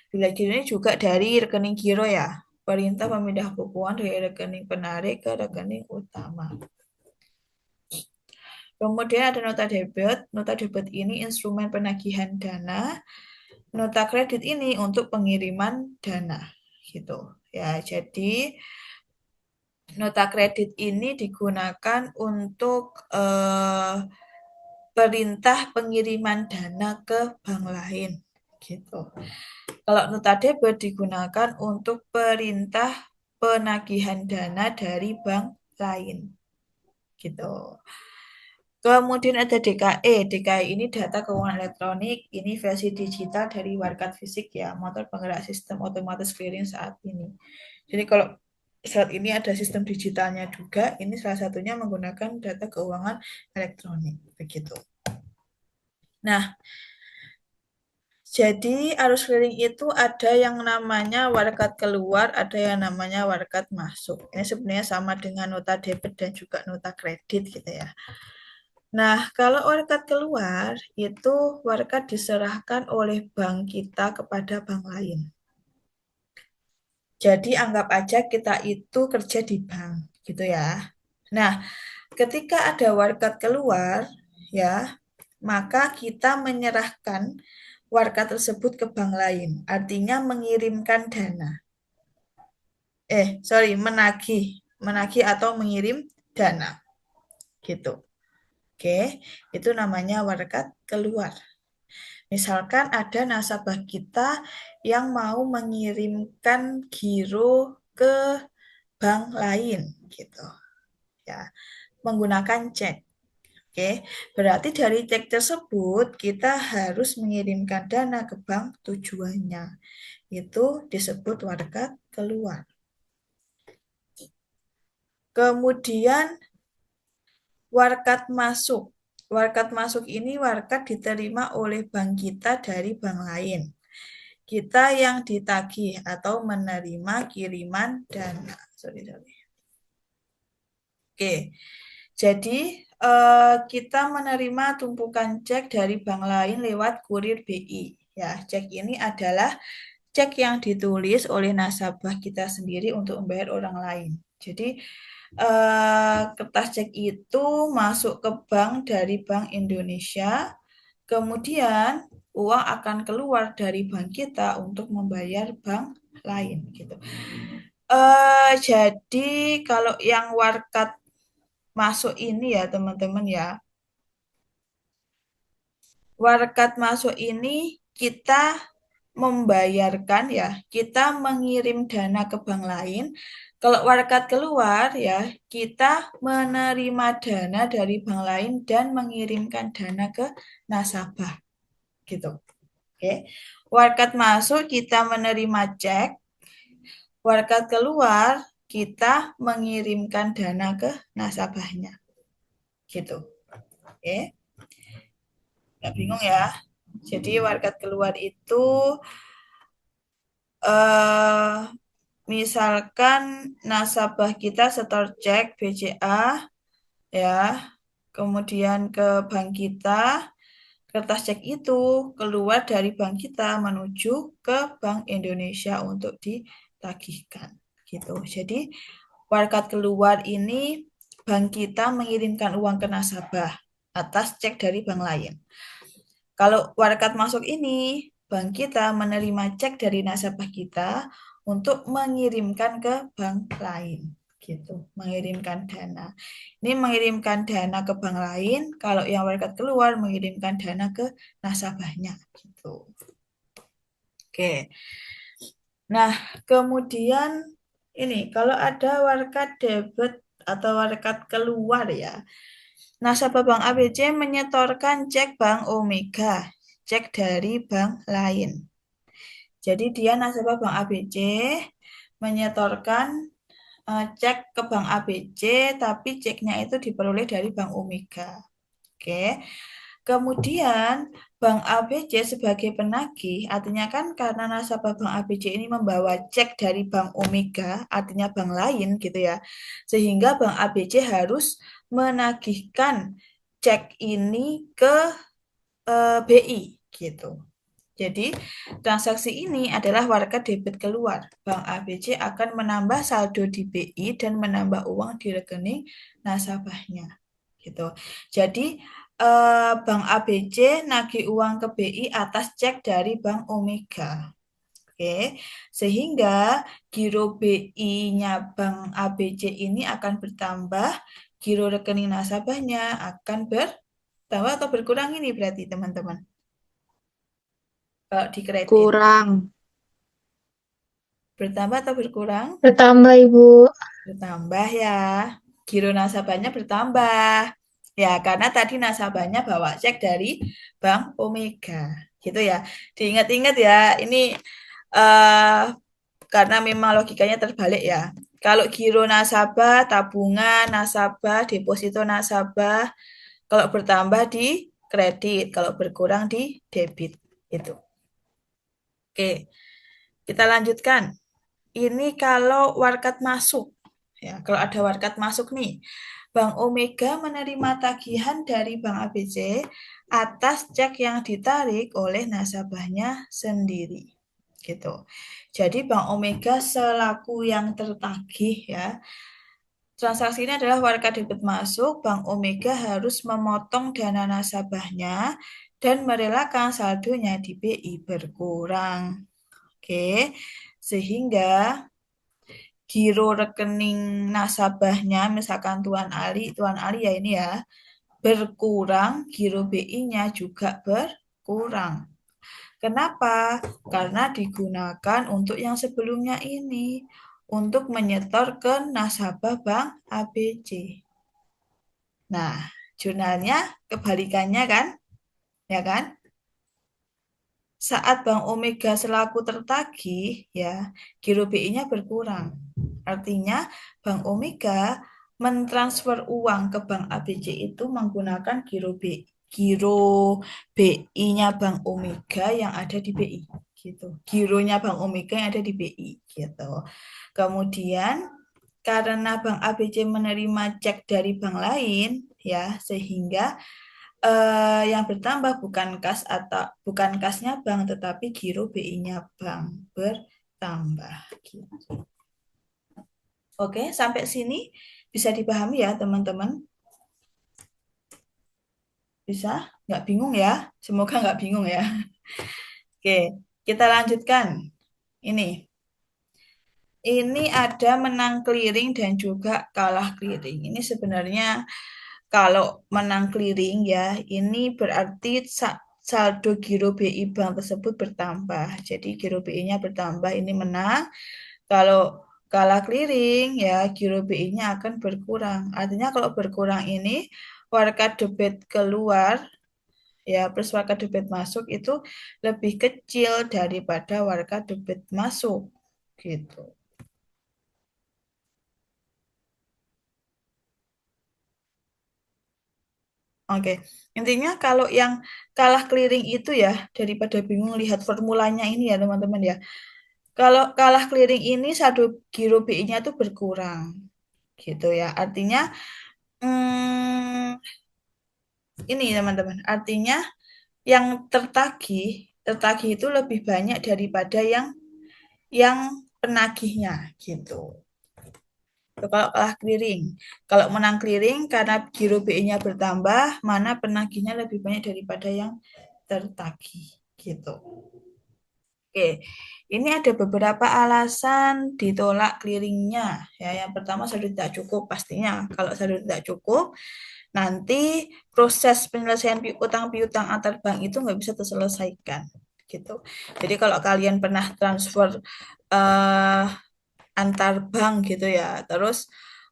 Biliet giro ini juga dari rekening giro ya. Perintah memindah bukuan dari rekening penarik ke rekening utama. Kemudian ada nota debit. Nota debit ini instrumen penagihan dana. Nota kredit ini untuk pengiriman dana. Gitu. Ya, jadi nota kredit ini digunakan untuk perintah pengiriman dana ke bank lain. Gitu. Kalau nota debit digunakan untuk perintah penagihan dana dari bank lain. Gitu. Kemudian ada DKE. DKE ini data keuangan elektronik. Ini versi digital dari warkat fisik ya, motor penggerak sistem otomatis clearing saat ini. Jadi kalau saat ini ada sistem digitalnya juga, ini salah satunya menggunakan data keuangan elektronik. Begitu. Nah, jadi arus clearing itu ada yang namanya warkat keluar, ada yang namanya warkat masuk. Ini sebenarnya sama dengan nota debit dan juga nota kredit gitu ya. Nah, kalau warkat keluar, itu warkat diserahkan oleh bank kita kepada bank lain. Jadi anggap aja kita itu kerja di bank, gitu ya. Nah, ketika ada warkat keluar, ya, maka kita menyerahkan warkat tersebut ke bank lain. Artinya mengirimkan dana. Menagih atau mengirim dana. Gitu. Oke, itu namanya warkat keluar. Misalkan ada nasabah kita yang mau mengirimkan giro ke bank lain gitu. Ya, menggunakan cek. Oke, berarti dari cek tersebut kita harus mengirimkan dana ke bank tujuannya. Itu disebut warkat keluar. Kemudian warkat masuk. Warkat masuk ini warkat diterima oleh bank kita dari bank lain. Kita yang ditagih atau menerima kiriman dana. Oke, jadi kita menerima tumpukan cek dari bank lain lewat kurir BI. Ya, cek ini adalah cek yang ditulis oleh nasabah kita sendiri untuk membayar orang lain. Jadi kertas cek itu masuk ke bank dari Bank Indonesia, kemudian uang akan keluar dari bank kita untuk membayar bank lain gitu. Jadi kalau yang warkat masuk ini ya teman-teman ya, warkat masuk ini kita membayarkan ya, kita mengirim dana ke bank lain. Kalau warkat keluar ya, kita menerima dana dari bank lain dan mengirimkan dana ke nasabah. Gitu. Oke. Warkat masuk kita menerima cek, warkat keluar kita mengirimkan dana ke nasabahnya. Gitu. Oke. Nggak bingung ya. Jadi warkat keluar itu misalkan nasabah kita setor cek BCA ya, kemudian ke bank kita, kertas cek itu keluar dari bank kita menuju ke Bank Indonesia untuk ditagihkan gitu. Jadi warikat keluar ini bank kita mengirimkan uang ke nasabah atas cek dari bank lain. Kalau warikat masuk ini, bank kita menerima cek dari nasabah kita untuk mengirimkan ke bank lain gitu, mengirimkan dana. Ini mengirimkan dana ke bank lain, kalau yang warikat keluar mengirimkan dana ke nasabahnya gitu. Oke. Nah, kemudian ini kalau ada warikat debit atau warikat keluar ya. Nasabah Bank ABC menyetorkan cek Bank Omega, cek dari bank lain. Jadi dia nasabah Bank ABC menyetorkan cek ke Bank ABC, tapi ceknya itu diperoleh dari Bank Omega. Oke. Kemudian Bank ABC sebagai penagih, artinya kan karena nasabah Bank ABC ini membawa cek dari Bank Omega, artinya bank lain gitu ya, sehingga Bank ABC harus menagihkan cek ini ke BI gitu. Jadi, transaksi ini adalah warga debit keluar. Bank ABC akan menambah saldo di BI dan menambah uang di rekening nasabahnya. Gitu. Jadi, Bank ABC nagih uang ke BI atas cek dari Bank Omega. Oke, sehingga giro BI-nya Bank ABC ini akan bertambah, giro rekening nasabahnya akan bertambah atau berkurang ini berarti teman-teman. Kalau di kredit. Kurang. Bertambah atau berkurang? Bertambah, Ibu. Bertambah ya. Giro nasabahnya bertambah. Ya, karena tadi nasabahnya bawa cek dari Bank Omega. Gitu ya. Diingat-ingat ya, ini eh karena memang logikanya terbalik ya. Kalau giro nasabah, tabungan nasabah, deposito nasabah, kalau bertambah di kredit, kalau berkurang di debit. Itu. Oke, kita lanjutkan. Ini kalau warikat masuk. Ya, kalau ada warikat masuk nih, Bank Omega menerima tagihan dari Bank ABC atas cek yang ditarik oleh nasabahnya sendiri. Gitu. Jadi Bank Omega selaku yang tertagih ya. Transaksi ini adalah warikat debit masuk, Bank Omega harus memotong dana nasabahnya dan merelakan saldonya di BI berkurang. Oke. Sehingga giro rekening nasabahnya, misalkan Tuan Ali ya ini ya, berkurang, giro BI-nya juga berkurang. Kenapa? Karena digunakan untuk yang sebelumnya ini, untuk menyetor ke nasabah Bank ABC. Nah, jurnalnya kebalikannya kan? Ya kan? Saat Bank Omega selaku tertagih, ya, giro BI-nya berkurang. Artinya, Bank Omega mentransfer uang ke Bank ABC itu menggunakan giro BI-nya Bank Omega yang ada di BI. Gitu. Gironya Bank Omega yang ada di BI. Gitu. Kemudian, karena Bank ABC menerima cek dari bank lain, ya, sehingga yang bertambah bukan kasnya bank, tetapi giro BI-nya bank bertambah. Gitu. Oke, sampai sini bisa dipahami ya teman-teman? Bisa? Nggak bingung ya? Semoga nggak bingung ya. Oke, kita lanjutkan. Ini ada menang clearing dan juga kalah clearing. Ini sebenarnya kalau menang clearing ya, ini berarti saldo giro BI bank tersebut bertambah. Jadi giro BI-nya bertambah, ini menang. Kalau kalah clearing ya, giro BI-nya akan berkurang. Artinya kalau berkurang ini, warga debit keluar ya plus warga debit masuk itu lebih kecil daripada warga debit masuk. Gitu. Oke, intinya kalau yang kalah clearing itu ya, daripada bingung lihat formulanya ini ya teman-teman ya. Kalau kalah clearing ini saldo giro BI-nya itu berkurang, gitu ya. Artinya, hmm, ini teman-teman. Artinya yang tertagih itu lebih banyak daripada yang penagihnya gitu. Kalau kalah clearing, kalau menang clearing karena giro BI-nya bertambah, mana penagihnya lebih banyak daripada yang tertagih gitu. Oke, ini ada beberapa alasan ditolak clearingnya. Ya, yang pertama saldo tidak cukup pastinya. Kalau saldo tidak cukup, nanti proses penyelesaian utang piutang antar bank itu nggak bisa terselesaikan gitu. Jadi kalau kalian pernah transfer eh, antar bank gitu ya, terus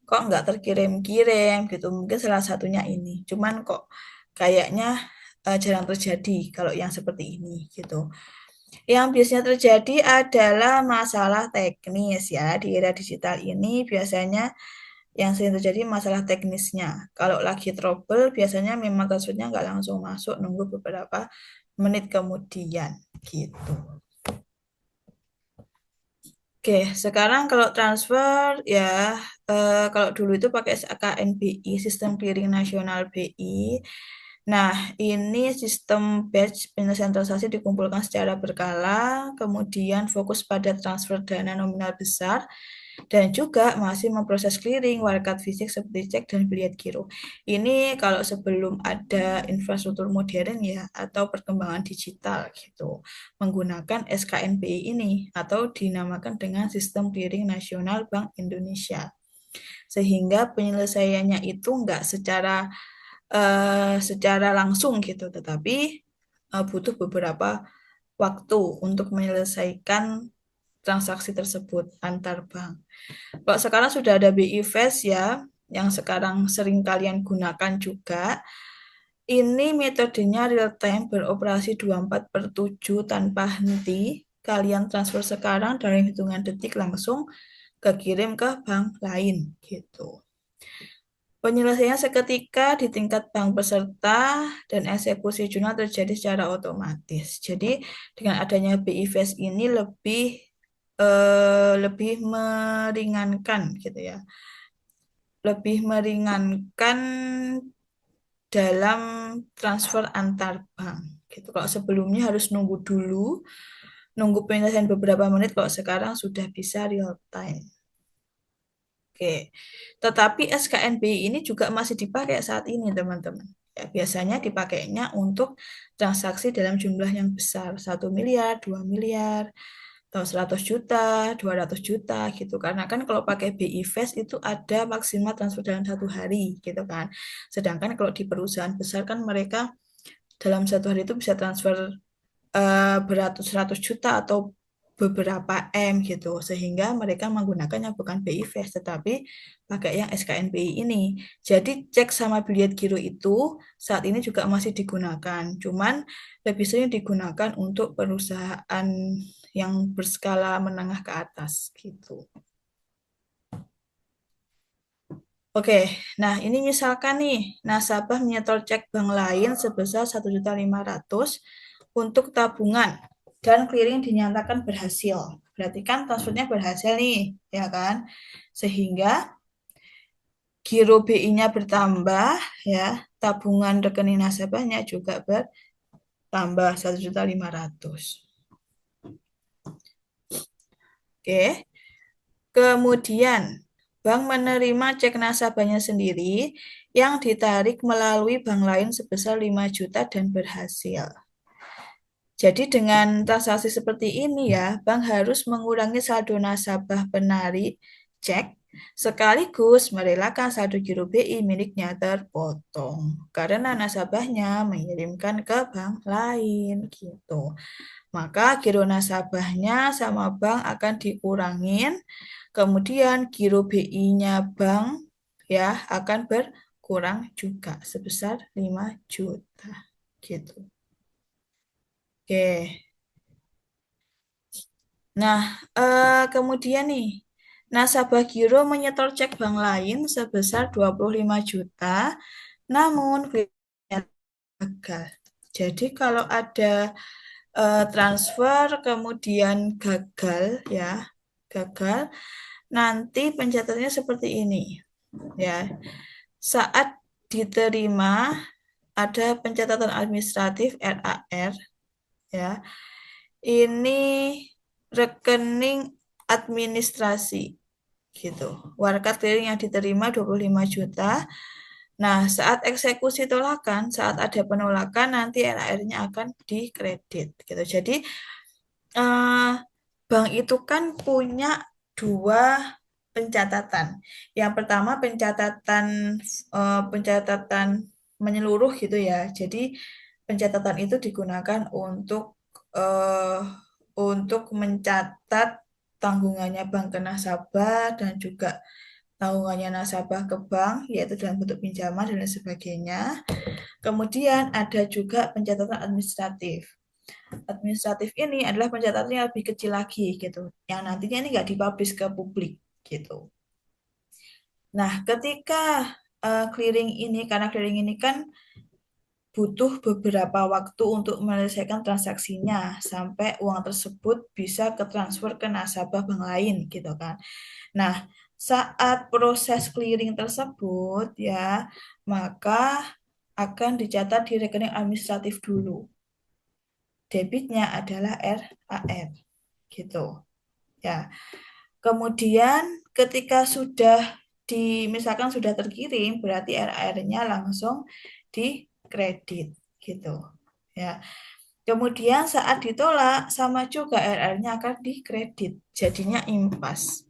kok nggak terkirim-kirim gitu, mungkin salah satunya ini. Cuman kok kayaknya jarang terjadi kalau yang seperti ini gitu. Yang biasanya terjadi adalah masalah teknis ya. Di era digital ini biasanya yang sering terjadi masalah teknisnya. Kalau lagi trouble, biasanya memang transfernya nggak langsung masuk, nunggu beberapa menit kemudian gitu. Oke, sekarang kalau transfer ya, kalau dulu itu pakai SKNBI, Sistem Clearing Nasional BI. Nah, ini sistem batch penyelesaian transaksi dikumpulkan secara berkala, kemudian fokus pada transfer dana nominal besar, dan juga masih memproses clearing, wildcard fisik seperti cek dan biliet giro. Ini kalau sebelum ada infrastruktur modern ya, atau perkembangan digital gitu, menggunakan SKNBI ini, atau dinamakan dengan Sistem Clearing Nasional Bank Indonesia. Sehingga penyelesaiannya itu nggak secara langsung gitu, tetapi butuh beberapa waktu untuk menyelesaikan transaksi tersebut antar bank. Kalau sekarang sudah ada BI Fast ya, yang sekarang sering kalian gunakan juga. Ini metodenya real time beroperasi 24/7 tanpa henti. Kalian transfer sekarang dalam hitungan detik langsung kekirim ke bank lain gitu. Penyelesaian seketika di tingkat bank peserta dan eksekusi jurnal terjadi secara otomatis. Jadi dengan adanya BI Fast ini lebih meringankan gitu ya. Lebih meringankan dalam transfer antar bank gitu. Kalau sebelumnya harus nunggu dulu, nunggu penyelesaian beberapa menit, kalau sekarang sudah bisa real time. Oke, tetapi SKNBI ini juga masih dipakai saat ini, teman-teman. Ya, biasanya dipakainya untuk transaksi dalam jumlah yang besar, 1 miliar, 2 miliar, atau 100 juta, 200 juta gitu. Karena kan kalau pakai BI Fast itu ada maksimal transfer dalam 1 hari gitu kan. Sedangkan kalau di perusahaan besar kan mereka dalam 1 hari itu bisa transfer beratus-ratus juta atau beberapa M gitu, sehingga mereka menggunakannya bukan BI Fast tetapi pakai yang SKNBI ini. Jadi cek sama biliet giro itu saat ini juga masih digunakan, cuman lebih sering digunakan untuk perusahaan yang berskala menengah ke atas gitu. Oke, nah ini misalkan nih, nasabah menyetor cek bank lain sebesar 1.500.000 untuk tabungan dan clearing dinyatakan berhasil. Berarti kan transfernya berhasil nih, ya kan? Sehingga giro BI-nya bertambah, ya, tabungan rekening nasabahnya juga bertambah 1.500.000. Oke, kemudian bank menerima cek nasabahnya sendiri yang ditarik melalui bank lain sebesar 5 juta dan berhasil. Jadi dengan transaksi seperti ini ya, bank harus mengurangi saldo nasabah penarik cek sekaligus merelakan saldo giro BI miliknya terpotong karena nasabahnya mengirimkan ke bank lain gitu. Maka giro nasabahnya sama bank akan dikurangin, kemudian giro BI-nya bank ya akan berkurang juga sebesar 5 juta gitu. Oke. Nah, kemudian nih, nasabah giro menyetor cek bank lain sebesar 25 juta, namun gagal. Jadi kalau ada transfer kemudian gagal ya, gagal, nanti pencatatannya seperti ini ya. Saat diterima ada pencatatan administratif RAR ya. Ini rekening administrasi gitu. Warkat clearing yang diterima 25 juta. Nah, saat eksekusi tolakan, saat ada penolakan nanti RAR-nya akan dikredit gitu. Jadi eh, bank itu kan punya dua pencatatan. Yang pertama pencatatan menyeluruh gitu ya. Jadi pencatatan itu digunakan eh, untuk mencatat tanggungannya bank ke nasabah dan juga tanggungannya nasabah ke bank, yaitu dalam bentuk pinjaman dan lain sebagainya. Kemudian ada juga pencatatan administratif. Administratif ini adalah pencatatan yang lebih kecil lagi gitu, yang nantinya ini nggak dipublish ke publik gitu. Nah, ketika clearing ini, karena clearing ini kan butuh beberapa waktu untuk menyelesaikan transaksinya sampai uang tersebut bisa transfer ke nasabah bank lain gitu kan. Nah, saat proses clearing tersebut ya, maka akan dicatat di rekening administratif dulu. Debitnya adalah RAR gitu. Ya. Kemudian ketika misalkan sudah terkirim, berarti RAR-nya langsung dikredit gitu. Ya. Kemudian saat ditolak sama juga RR-nya akan dikredit. Jadinya impas.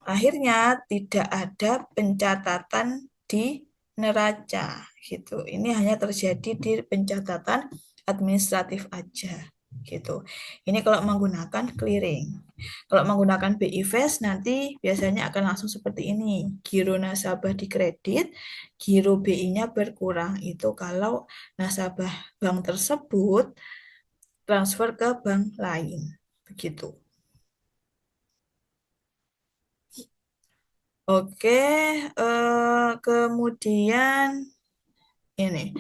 Akhirnya tidak ada pencatatan di neraca gitu. Ini hanya terjadi di pencatatan administratif aja gitu. Ini kalau menggunakan clearing. Kalau menggunakan BI Fast nanti biasanya akan langsung seperti ini. Giro nasabah dikredit, giro BI-nya berkurang. Itu kalau nasabah bank tersebut transfer ke bank lain. Begitu. Oke, kemudian ini.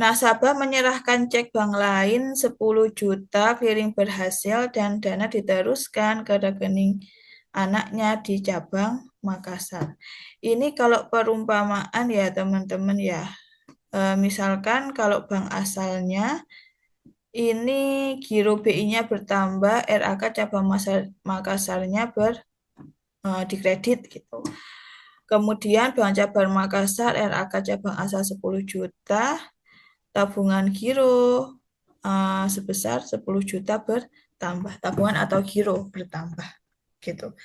Nasabah menyerahkan cek bank lain 10 juta, clearing berhasil dan dana diteruskan ke rekening anaknya di cabang Makassar. Ini kalau perumpamaan ya teman-teman ya. Misalkan kalau bank asalnya ini giro BI-nya bertambah, RAK cabang Makassarnya dikredit gitu. Kemudian Bank Cabang Makassar RAK cabang asal 10 juta, tabungan giro sebesar 10 juta bertambah, tabungan atau giro bertambah gitu.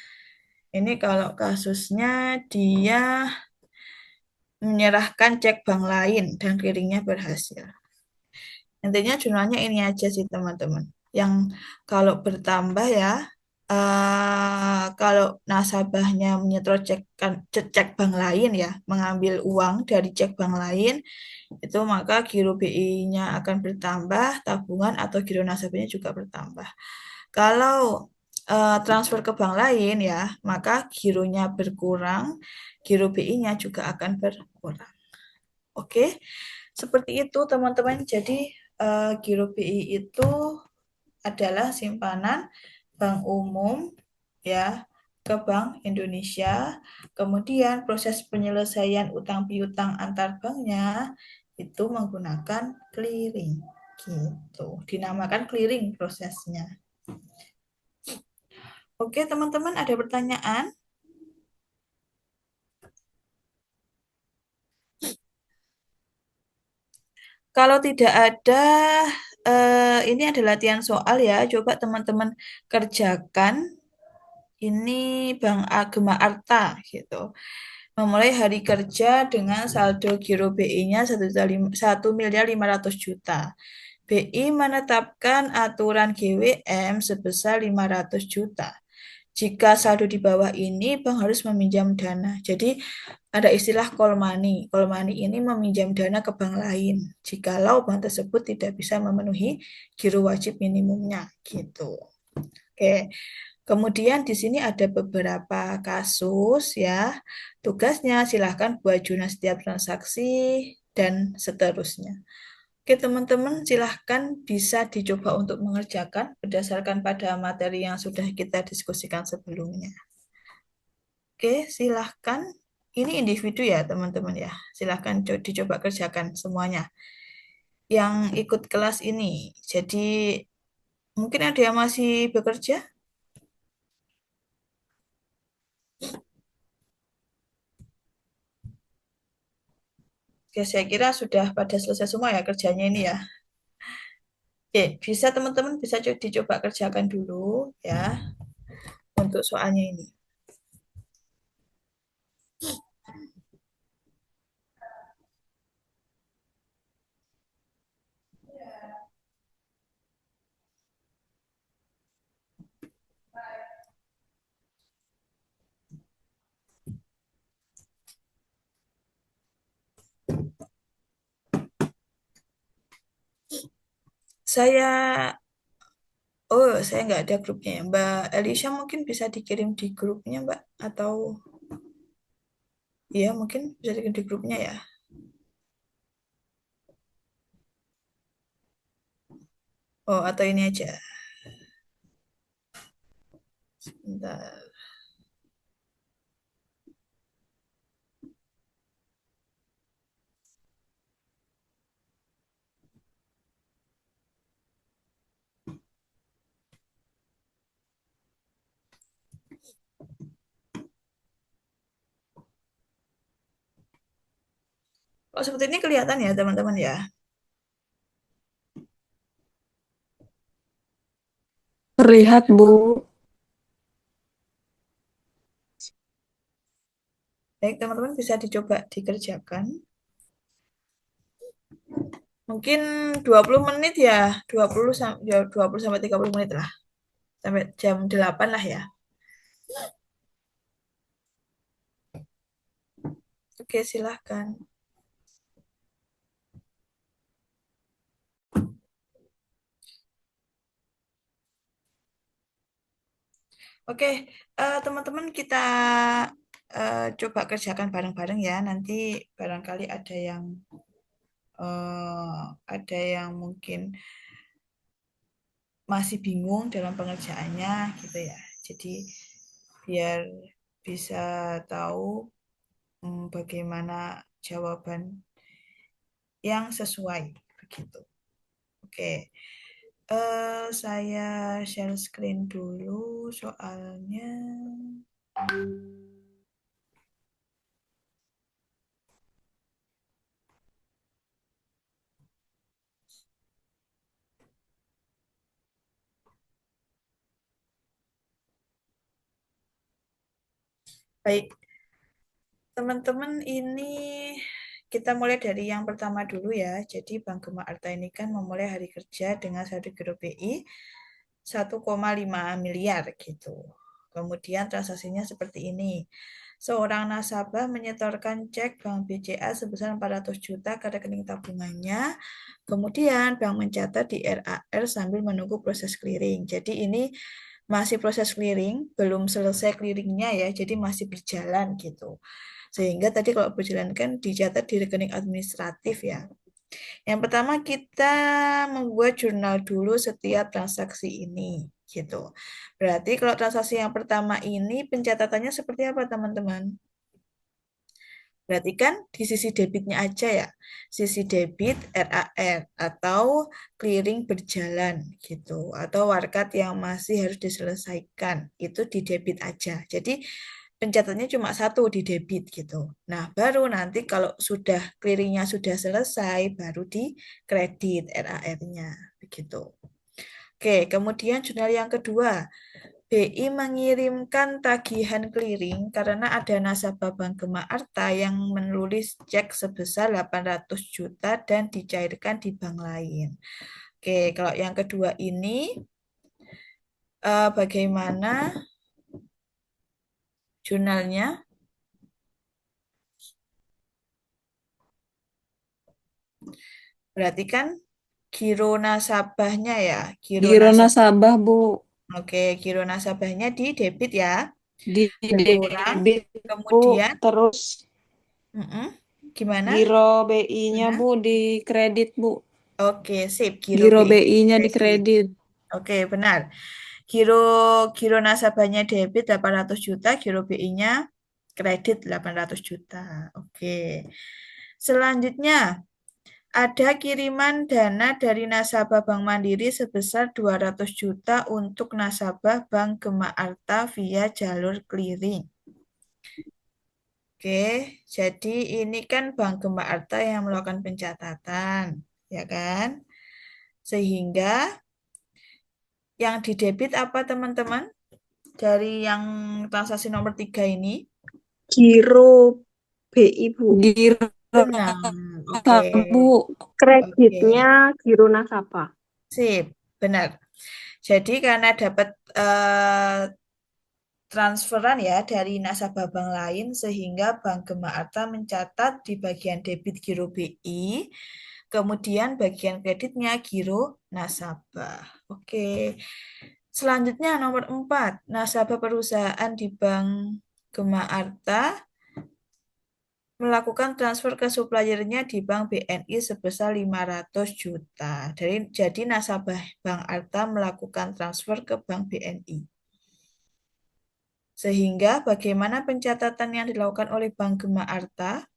Ini kalau kasusnya dia menyerahkan cek bank lain dan clearingnya berhasil. Intinya jumlahnya ini aja sih teman-teman. Yang kalau bertambah ya, kalau nasabahnya menyetor cek bank lain ya, mengambil uang dari cek bank lain, itu maka giro BI-nya akan bertambah, tabungan atau giro nasabahnya juga bertambah. Kalau transfer ke bank lain ya, maka gironya berkurang, giro BI-nya juga akan berkurang. Oke, seperti itu teman-teman. Jadi giro BI itu adalah simpanan bank umum ya ke Bank Indonesia. Kemudian proses penyelesaian utang piutang antar banknya itu menggunakan clearing gitu. Dinamakan clearing prosesnya. Oke, teman-teman ada pertanyaan? Kalau tidak ada, ini ada latihan soal ya. Coba teman-teman kerjakan. Ini Bank Agema Arta gitu. Memulai hari kerja dengan saldo giro BI-nya 1.500.000.000. BI menetapkan aturan GWM sebesar 500 juta. Jika saldo di bawah ini, bank harus meminjam dana. Jadi ada istilah call money. Call money ini meminjam dana ke bank lain. Jikalau bank tersebut tidak bisa memenuhi giro wajib minimumnya, gitu. Oke. Kemudian di sini ada beberapa kasus ya. Tugasnya silahkan buat jurnal setiap transaksi dan seterusnya. Oke teman-teman silahkan bisa dicoba untuk mengerjakan berdasarkan pada materi yang sudah kita diskusikan sebelumnya. Oke silahkan ini individu ya teman-teman ya. Silahkan dicoba kerjakan semuanya yang ikut kelas ini. Jadi mungkin ada yang masih bekerja. Oke, saya kira sudah pada selesai semua ya kerjanya ini ya. Oke, bisa teman-teman bisa dicoba kerjakan dulu ya untuk soalnya ini. Saya, oh saya nggak ada grupnya ya. Mbak Elisha mungkin bisa dikirim di grupnya Mbak atau ya mungkin bisa dikirim di grupnya ya. Oh atau ini aja. Sebentar. Oh seperti ini kelihatan ya teman-teman ya. Terlihat, Bu. Baik teman-teman bisa dicoba dikerjakan. Mungkin 20 menit ya, 20 sampai 30 menit lah. Sampai jam 8 lah ya. Oke, silahkan. Oke, teman-teman kita coba kerjakan bareng-bareng ya. Nanti barangkali eh, ada yang mungkin masih bingung dalam pengerjaannya gitu ya. Jadi biar bisa tahu bagaimana jawaban yang sesuai begitu. Oke, saya share screen dulu soalnya. Baik, teman-teman ini kita mulai dari yang pertama dulu ya. Jadi Bank Gema Arta ini kan memulai hari kerja dengan saldo giro BI 1,5 miliar gitu. Kemudian transaksinya seperti ini. Seorang nasabah menyetorkan cek Bank BCA sebesar 400 juta ke rekening tabungannya. Kemudian bank mencatat di RAR sambil menunggu proses clearing. Jadi ini masih proses clearing, belum selesai clearingnya ya, jadi masih berjalan gitu. Sehingga tadi kalau berjalan kan dicatat di rekening administratif ya. Yang pertama kita membuat jurnal dulu setiap transaksi ini gitu. Berarti kalau transaksi yang pertama ini pencatatannya seperti apa teman-teman? Berarti kan di sisi debitnya aja ya. Sisi debit RAR atau clearing berjalan gitu. Atau warkat yang masih harus diselesaikan. Itu di debit aja. Jadi pencatatnya cuma satu di debit gitu. Nah, baru nanti kalau sudah clearingnya sudah selesai, baru di kredit RAR-nya begitu. Oke, kemudian jurnal yang kedua. BI mengirimkan tagihan clearing karena ada nasabah Bank Gema Arta yang menulis cek sebesar 800 juta dan dicairkan di bank lain. Oke, kalau yang kedua ini bagaimana jurnalnya? Berarti kan giro nasabahnya ya, giro Giro nasabah. nasabah, Bu. Oke, giro nasabahnya di debit ya, Di berkurang. debit, Bu. Kemudian, Terus mm-mm, gimana? giro BI-nya, Gimana? Bu, di kredit, Bu. Oke, sip. Giro Giro BI BI-nya di kredit. kredit. Oke, benar. Giro giro nasabahnya debit 800 juta, giro BI-nya Kredit 800 juta. Oke. Selanjutnya, ada kiriman dana dari nasabah Bank Mandiri sebesar 200 juta untuk nasabah Bank Gema Arta via jalur clearing. Oke, jadi ini kan Bank Gema Arta yang melakukan pencatatan, ya kan? Sehingga yang didebit apa teman-teman? Dari yang transaksi nomor 3 ini? Giro BI, Bu. Giro Benar. Oke. nasabah, Bu. Kreditnya giro nasabah. Sip, benar. Jadi karena dapat transferan ya dari nasabah bank lain sehingga Bank Gema Arta mencatat di bagian debit giro BI, kemudian bagian kreditnya giro nasabah. Oke. Selanjutnya nomor 4, nasabah perusahaan di Bank Gema Arta melakukan transfer ke suppliernya di Bank BNI sebesar 500 juta. Jadi nasabah Bank Arta melakukan transfer ke Bank BNI. Sehingga bagaimana pencatatan yang dilakukan oleh Bank Gema Arta?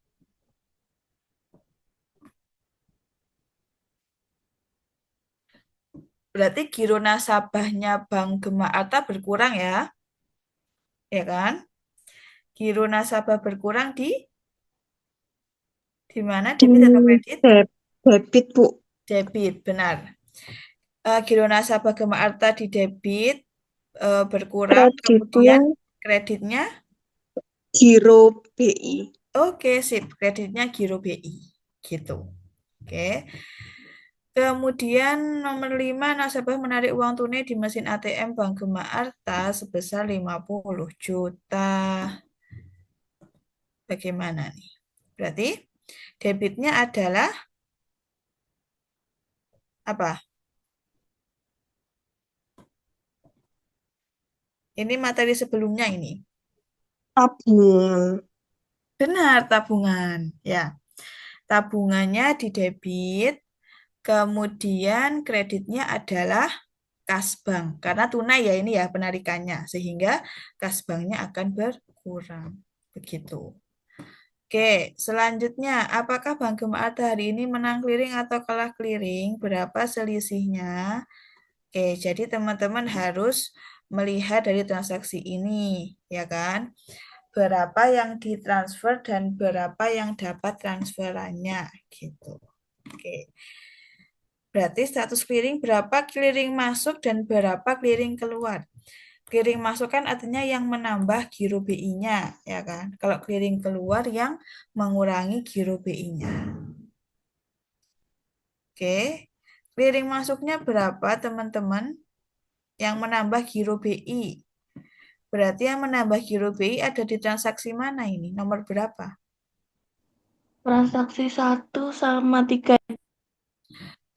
Berarti giro nasabahnya Bank Gema Arta berkurang ya. Ya kan? Giro nasabah berkurang di mana? Debit atau kredit? Debit, Bu. Debit, benar. Giro nasabah Gema Arta di debit berkurang, kemudian kreditnya? Giro BI. Oke, sip. Kreditnya giro BI. Gitu. Oke. Kemudian nomor 5, nasabah menarik uang tunai di mesin ATM Bank Gema Arta sebesar 50 juta. Bagaimana nih? Berarti debitnya adalah apa? Ini materi sebelumnya ini. Tabungan. Benar, tabungan. Ya. Tabungannya di debit, kemudian kreditnya adalah kas bank. Karena tunai ya ini ya penarikannya. Sehingga kas banknya akan berkurang. Begitu. Oke, selanjutnya, apakah Bank Gema Arta hari ini menang clearing atau kalah clearing? Berapa selisihnya? Oke, jadi teman-teman harus melihat dari transaksi ini, ya kan? Berapa yang ditransfer dan berapa yang dapat transferannya, gitu. Oke. Berarti status clearing berapa clearing masuk dan berapa clearing keluar. Clearing masuk kan artinya yang menambah giro BI-nya, ya kan? Kalau clearing keluar yang mengurangi giro BI-nya. Oke. Clearing masuknya berapa, teman-teman? Yang menambah giro BI. Berarti yang menambah giro BI ada di transaksi mana ini? Nomor berapa? Transaksi 1 sama 3.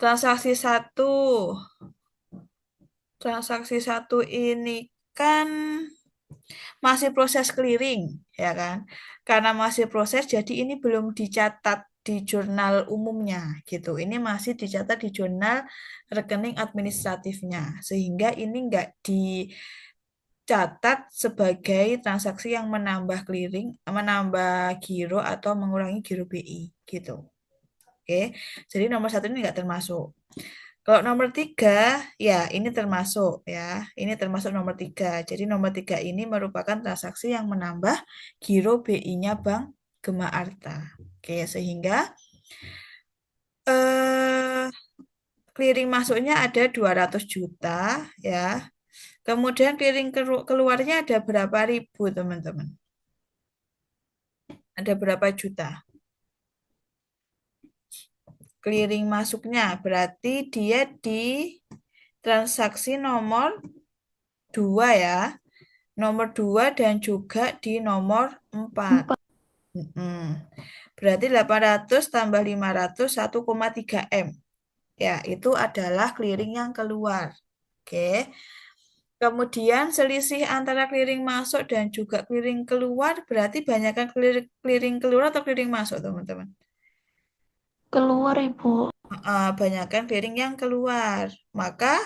Transaksi 1. Transaksi 1 ini kan masih proses clearing, ya kan? Karena masih proses, jadi ini belum dicatat di jurnal umumnya, gitu. Ini masih dicatat di jurnal rekening administratifnya, sehingga ini nggak dicatat sebagai transaksi yang menambah clearing, menambah giro atau mengurangi giro BI, gitu. Oke, jadi nomor 1 ini nggak termasuk. Kalau nomor 3, ya ini termasuk ya. Ini termasuk nomor 3. Jadi nomor 3 ini merupakan transaksi yang menambah giro BI-nya Bank Gema Arta. Oke, sehingga clearing masuknya ada 200 juta ya. Kemudian clearing keluarnya ada berapa ribu, teman-teman? Ada berapa juta? Clearing masuknya berarti dia di transaksi nomor 2 ya. Nomor 2 dan juga di nomor 4. Berarti 800 tambah 500 1,3 M. Ya, itu adalah clearing yang keluar. Oke. Kemudian selisih antara clearing masuk dan juga clearing keluar berarti banyakkan clearing keluar atau clearing masuk, teman-teman? Keluar, Ibu. Banyakkan clearing yang keluar. Maka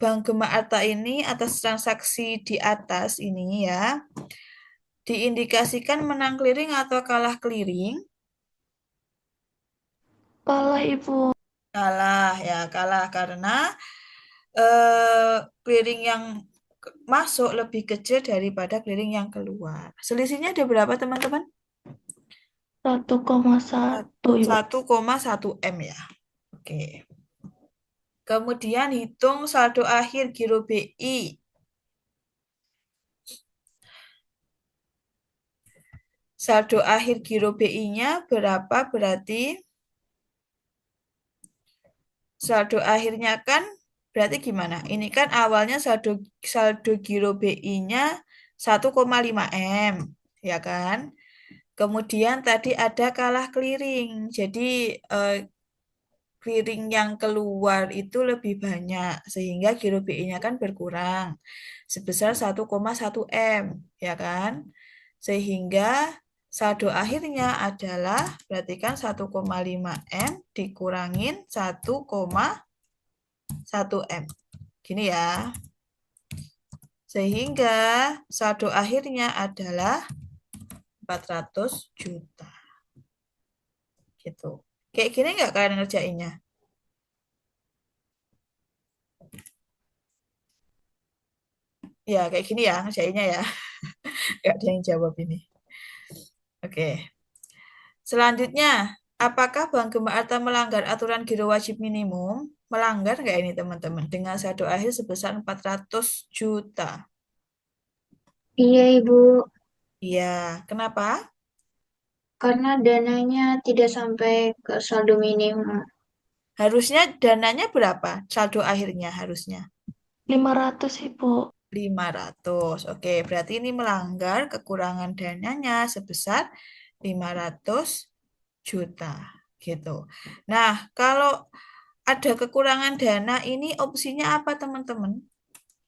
Bank Gema Arta ini atas transaksi di atas ini ya, diindikasikan menang clearing atau kalah clearing? Kalah Ibu. Kalah ya, kalah karena clearing yang masuk lebih kecil daripada clearing yang keluar. Selisihnya ada berapa teman-teman? 1,1 Ibu. 1,1 M ya. Oke. Kemudian hitung saldo akhir giro BI. Saldo akhir giro BI-nya berapa berarti? Saldo akhirnya kan berarti gimana? Ini kan awalnya saldo giro BI-nya 1,5 M, ya kan? Kemudian tadi ada kalah clearing. Jadi clearing yang keluar itu lebih banyak sehingga giro BI-nya kan berkurang sebesar 1,1 M, ya kan? Sehingga saldo akhirnya adalah berarti kan 1,5 M dikurangin 1,1 M. Gini ya. Sehingga saldo akhirnya adalah 400 juta. Gitu. Kayak gini nggak kalian ngerjainnya? Ya, kayak gini ya ngerjainnya ya. Nggak ada yang jawab ini. Oke. Selanjutnya, apakah Bank Gema Arta melanggar aturan giro wajib minimum? Melanggar nggak ini teman-teman? Dengan saldo akhir sebesar 400 juta. Iya, Ibu. Iya, kenapa? Karena dananya tidak sampai ke saldo minimum. Harusnya dananya berapa? Saldo akhirnya harusnya 500 Ibu. 500. Oke, berarti ini melanggar kekurangan dananya sebesar 500 juta. Gitu. Nah, kalau ada kekurangan dana ini opsinya apa teman-teman?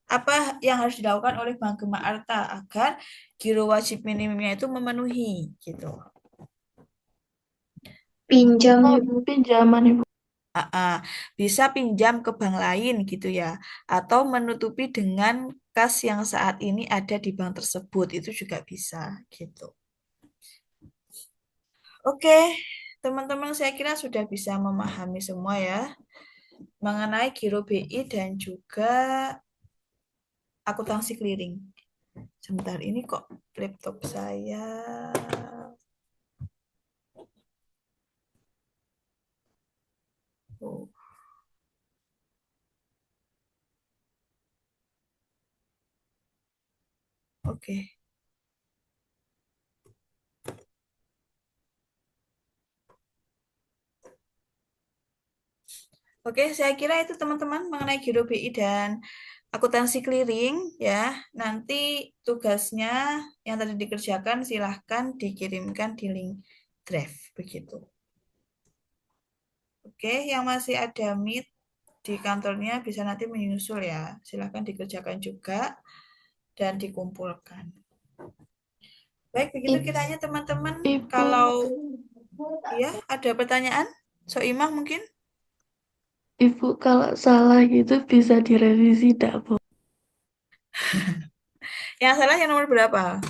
Apa yang harus dilakukan oleh Bank Gema Arta agar giro wajib minimumnya itu memenuhi gitu. Pinjam, Ibu. Pinjaman Ibu. Bisa pinjam ke bank lain gitu ya, atau menutupi dengan kas yang saat ini ada di bank tersebut itu juga bisa gitu. Oke, teman-teman saya kira sudah bisa memahami semua ya mengenai giro BI dan juga akuntansi clearing. Sebentar, ini kok laptop saya. Oh. Oke. Oke, saya kira itu teman-teman mengenai giro BI dan akuntansi clearing ya. Nanti tugasnya yang tadi dikerjakan silahkan dikirimkan di link Drive begitu. Oke, yang masih ada Meet di kantornya bisa nanti menyusul ya. Silahkan dikerjakan juga dan dikumpulkan. Baik, begitu kiranya teman-teman. Ibu. Kalau ya ada pertanyaan, Soimah mungkin? Ibu kalau salah gitu bisa direvisi tidak Bu? Yang salah yang nomor berapa?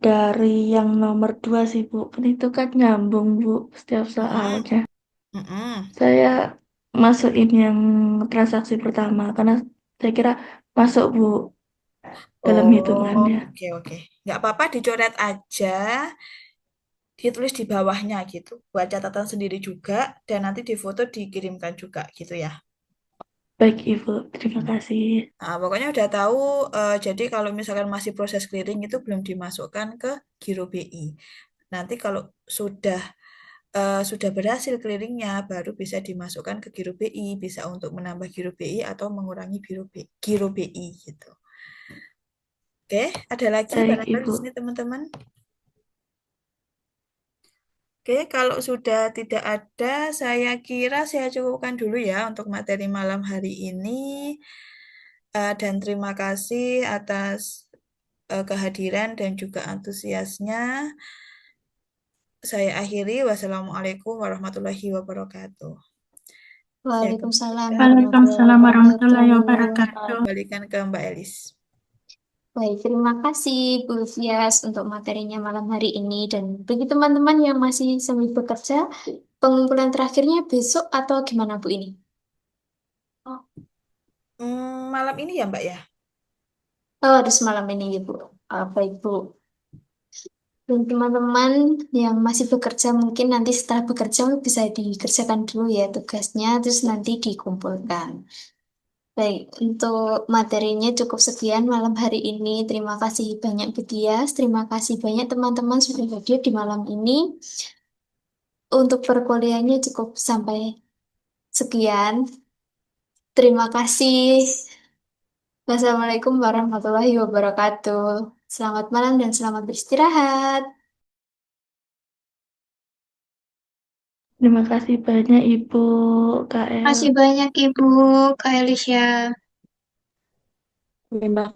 Dari yang nomor 2 sih Bu. Kan itu kan nyambung Bu setiap soalnya. Saya masukin yang transaksi pertama karena saya kira masuk Bu dalam hitungannya. Oke. Nggak apa-apa dicoret aja, ditulis di bawahnya gitu. Buat catatan sendiri juga, dan nanti difoto dikirimkan juga gitu ya. Baik Ibu, terima kasih. Nah, pokoknya udah tahu, jadi kalau misalkan masih proses clearing itu belum dimasukkan ke giro BI. Nanti kalau sudah berhasil clearingnya, baru bisa dimasukkan ke giro BI, bisa untuk menambah giro BI atau mengurangi giro BI gitu. Oke, ada lagi Baik barangkali Ibu. di sini teman-teman. Oke, kalau sudah tidak ada, saya kira saya cukupkan dulu ya untuk materi malam hari ini. Dan terima kasih atas kehadiran dan juga antusiasnya. Saya akhiri. Wassalamualaikum warahmatullahi wabarakatuh. Waalaikumsalam Waalaikumsalam warahmatullahi wabarakatuh. Kembalikan ke Mbak Elis. Baik, terima kasih Bu Fias untuk materinya malam hari ini. Dan bagi teman-teman yang masih sambil bekerja, pengumpulan terakhirnya besok atau gimana Bu ini? Malam ini ya Mbak ya? Oh, harus malam ini ya Bu. Baik Bu. Dan teman-teman yang masih bekerja mungkin nanti setelah bekerja bisa dikerjakan dulu ya tugasnya, terus nanti dikumpulkan. Baik, untuk materinya cukup sekian malam hari ini. Terima kasih banyak Bu Tias, terima kasih banyak teman-teman sudah hadir di malam ini. Untuk perkuliahannya cukup sampai sekian. Terima kasih. Wassalamualaikum warahmatullahi wabarakatuh. Selamat malam dan selamat beristirahat. Terima kasih banyak Ibu KL. Kasih banyak Ibu Kak Elisha. Terima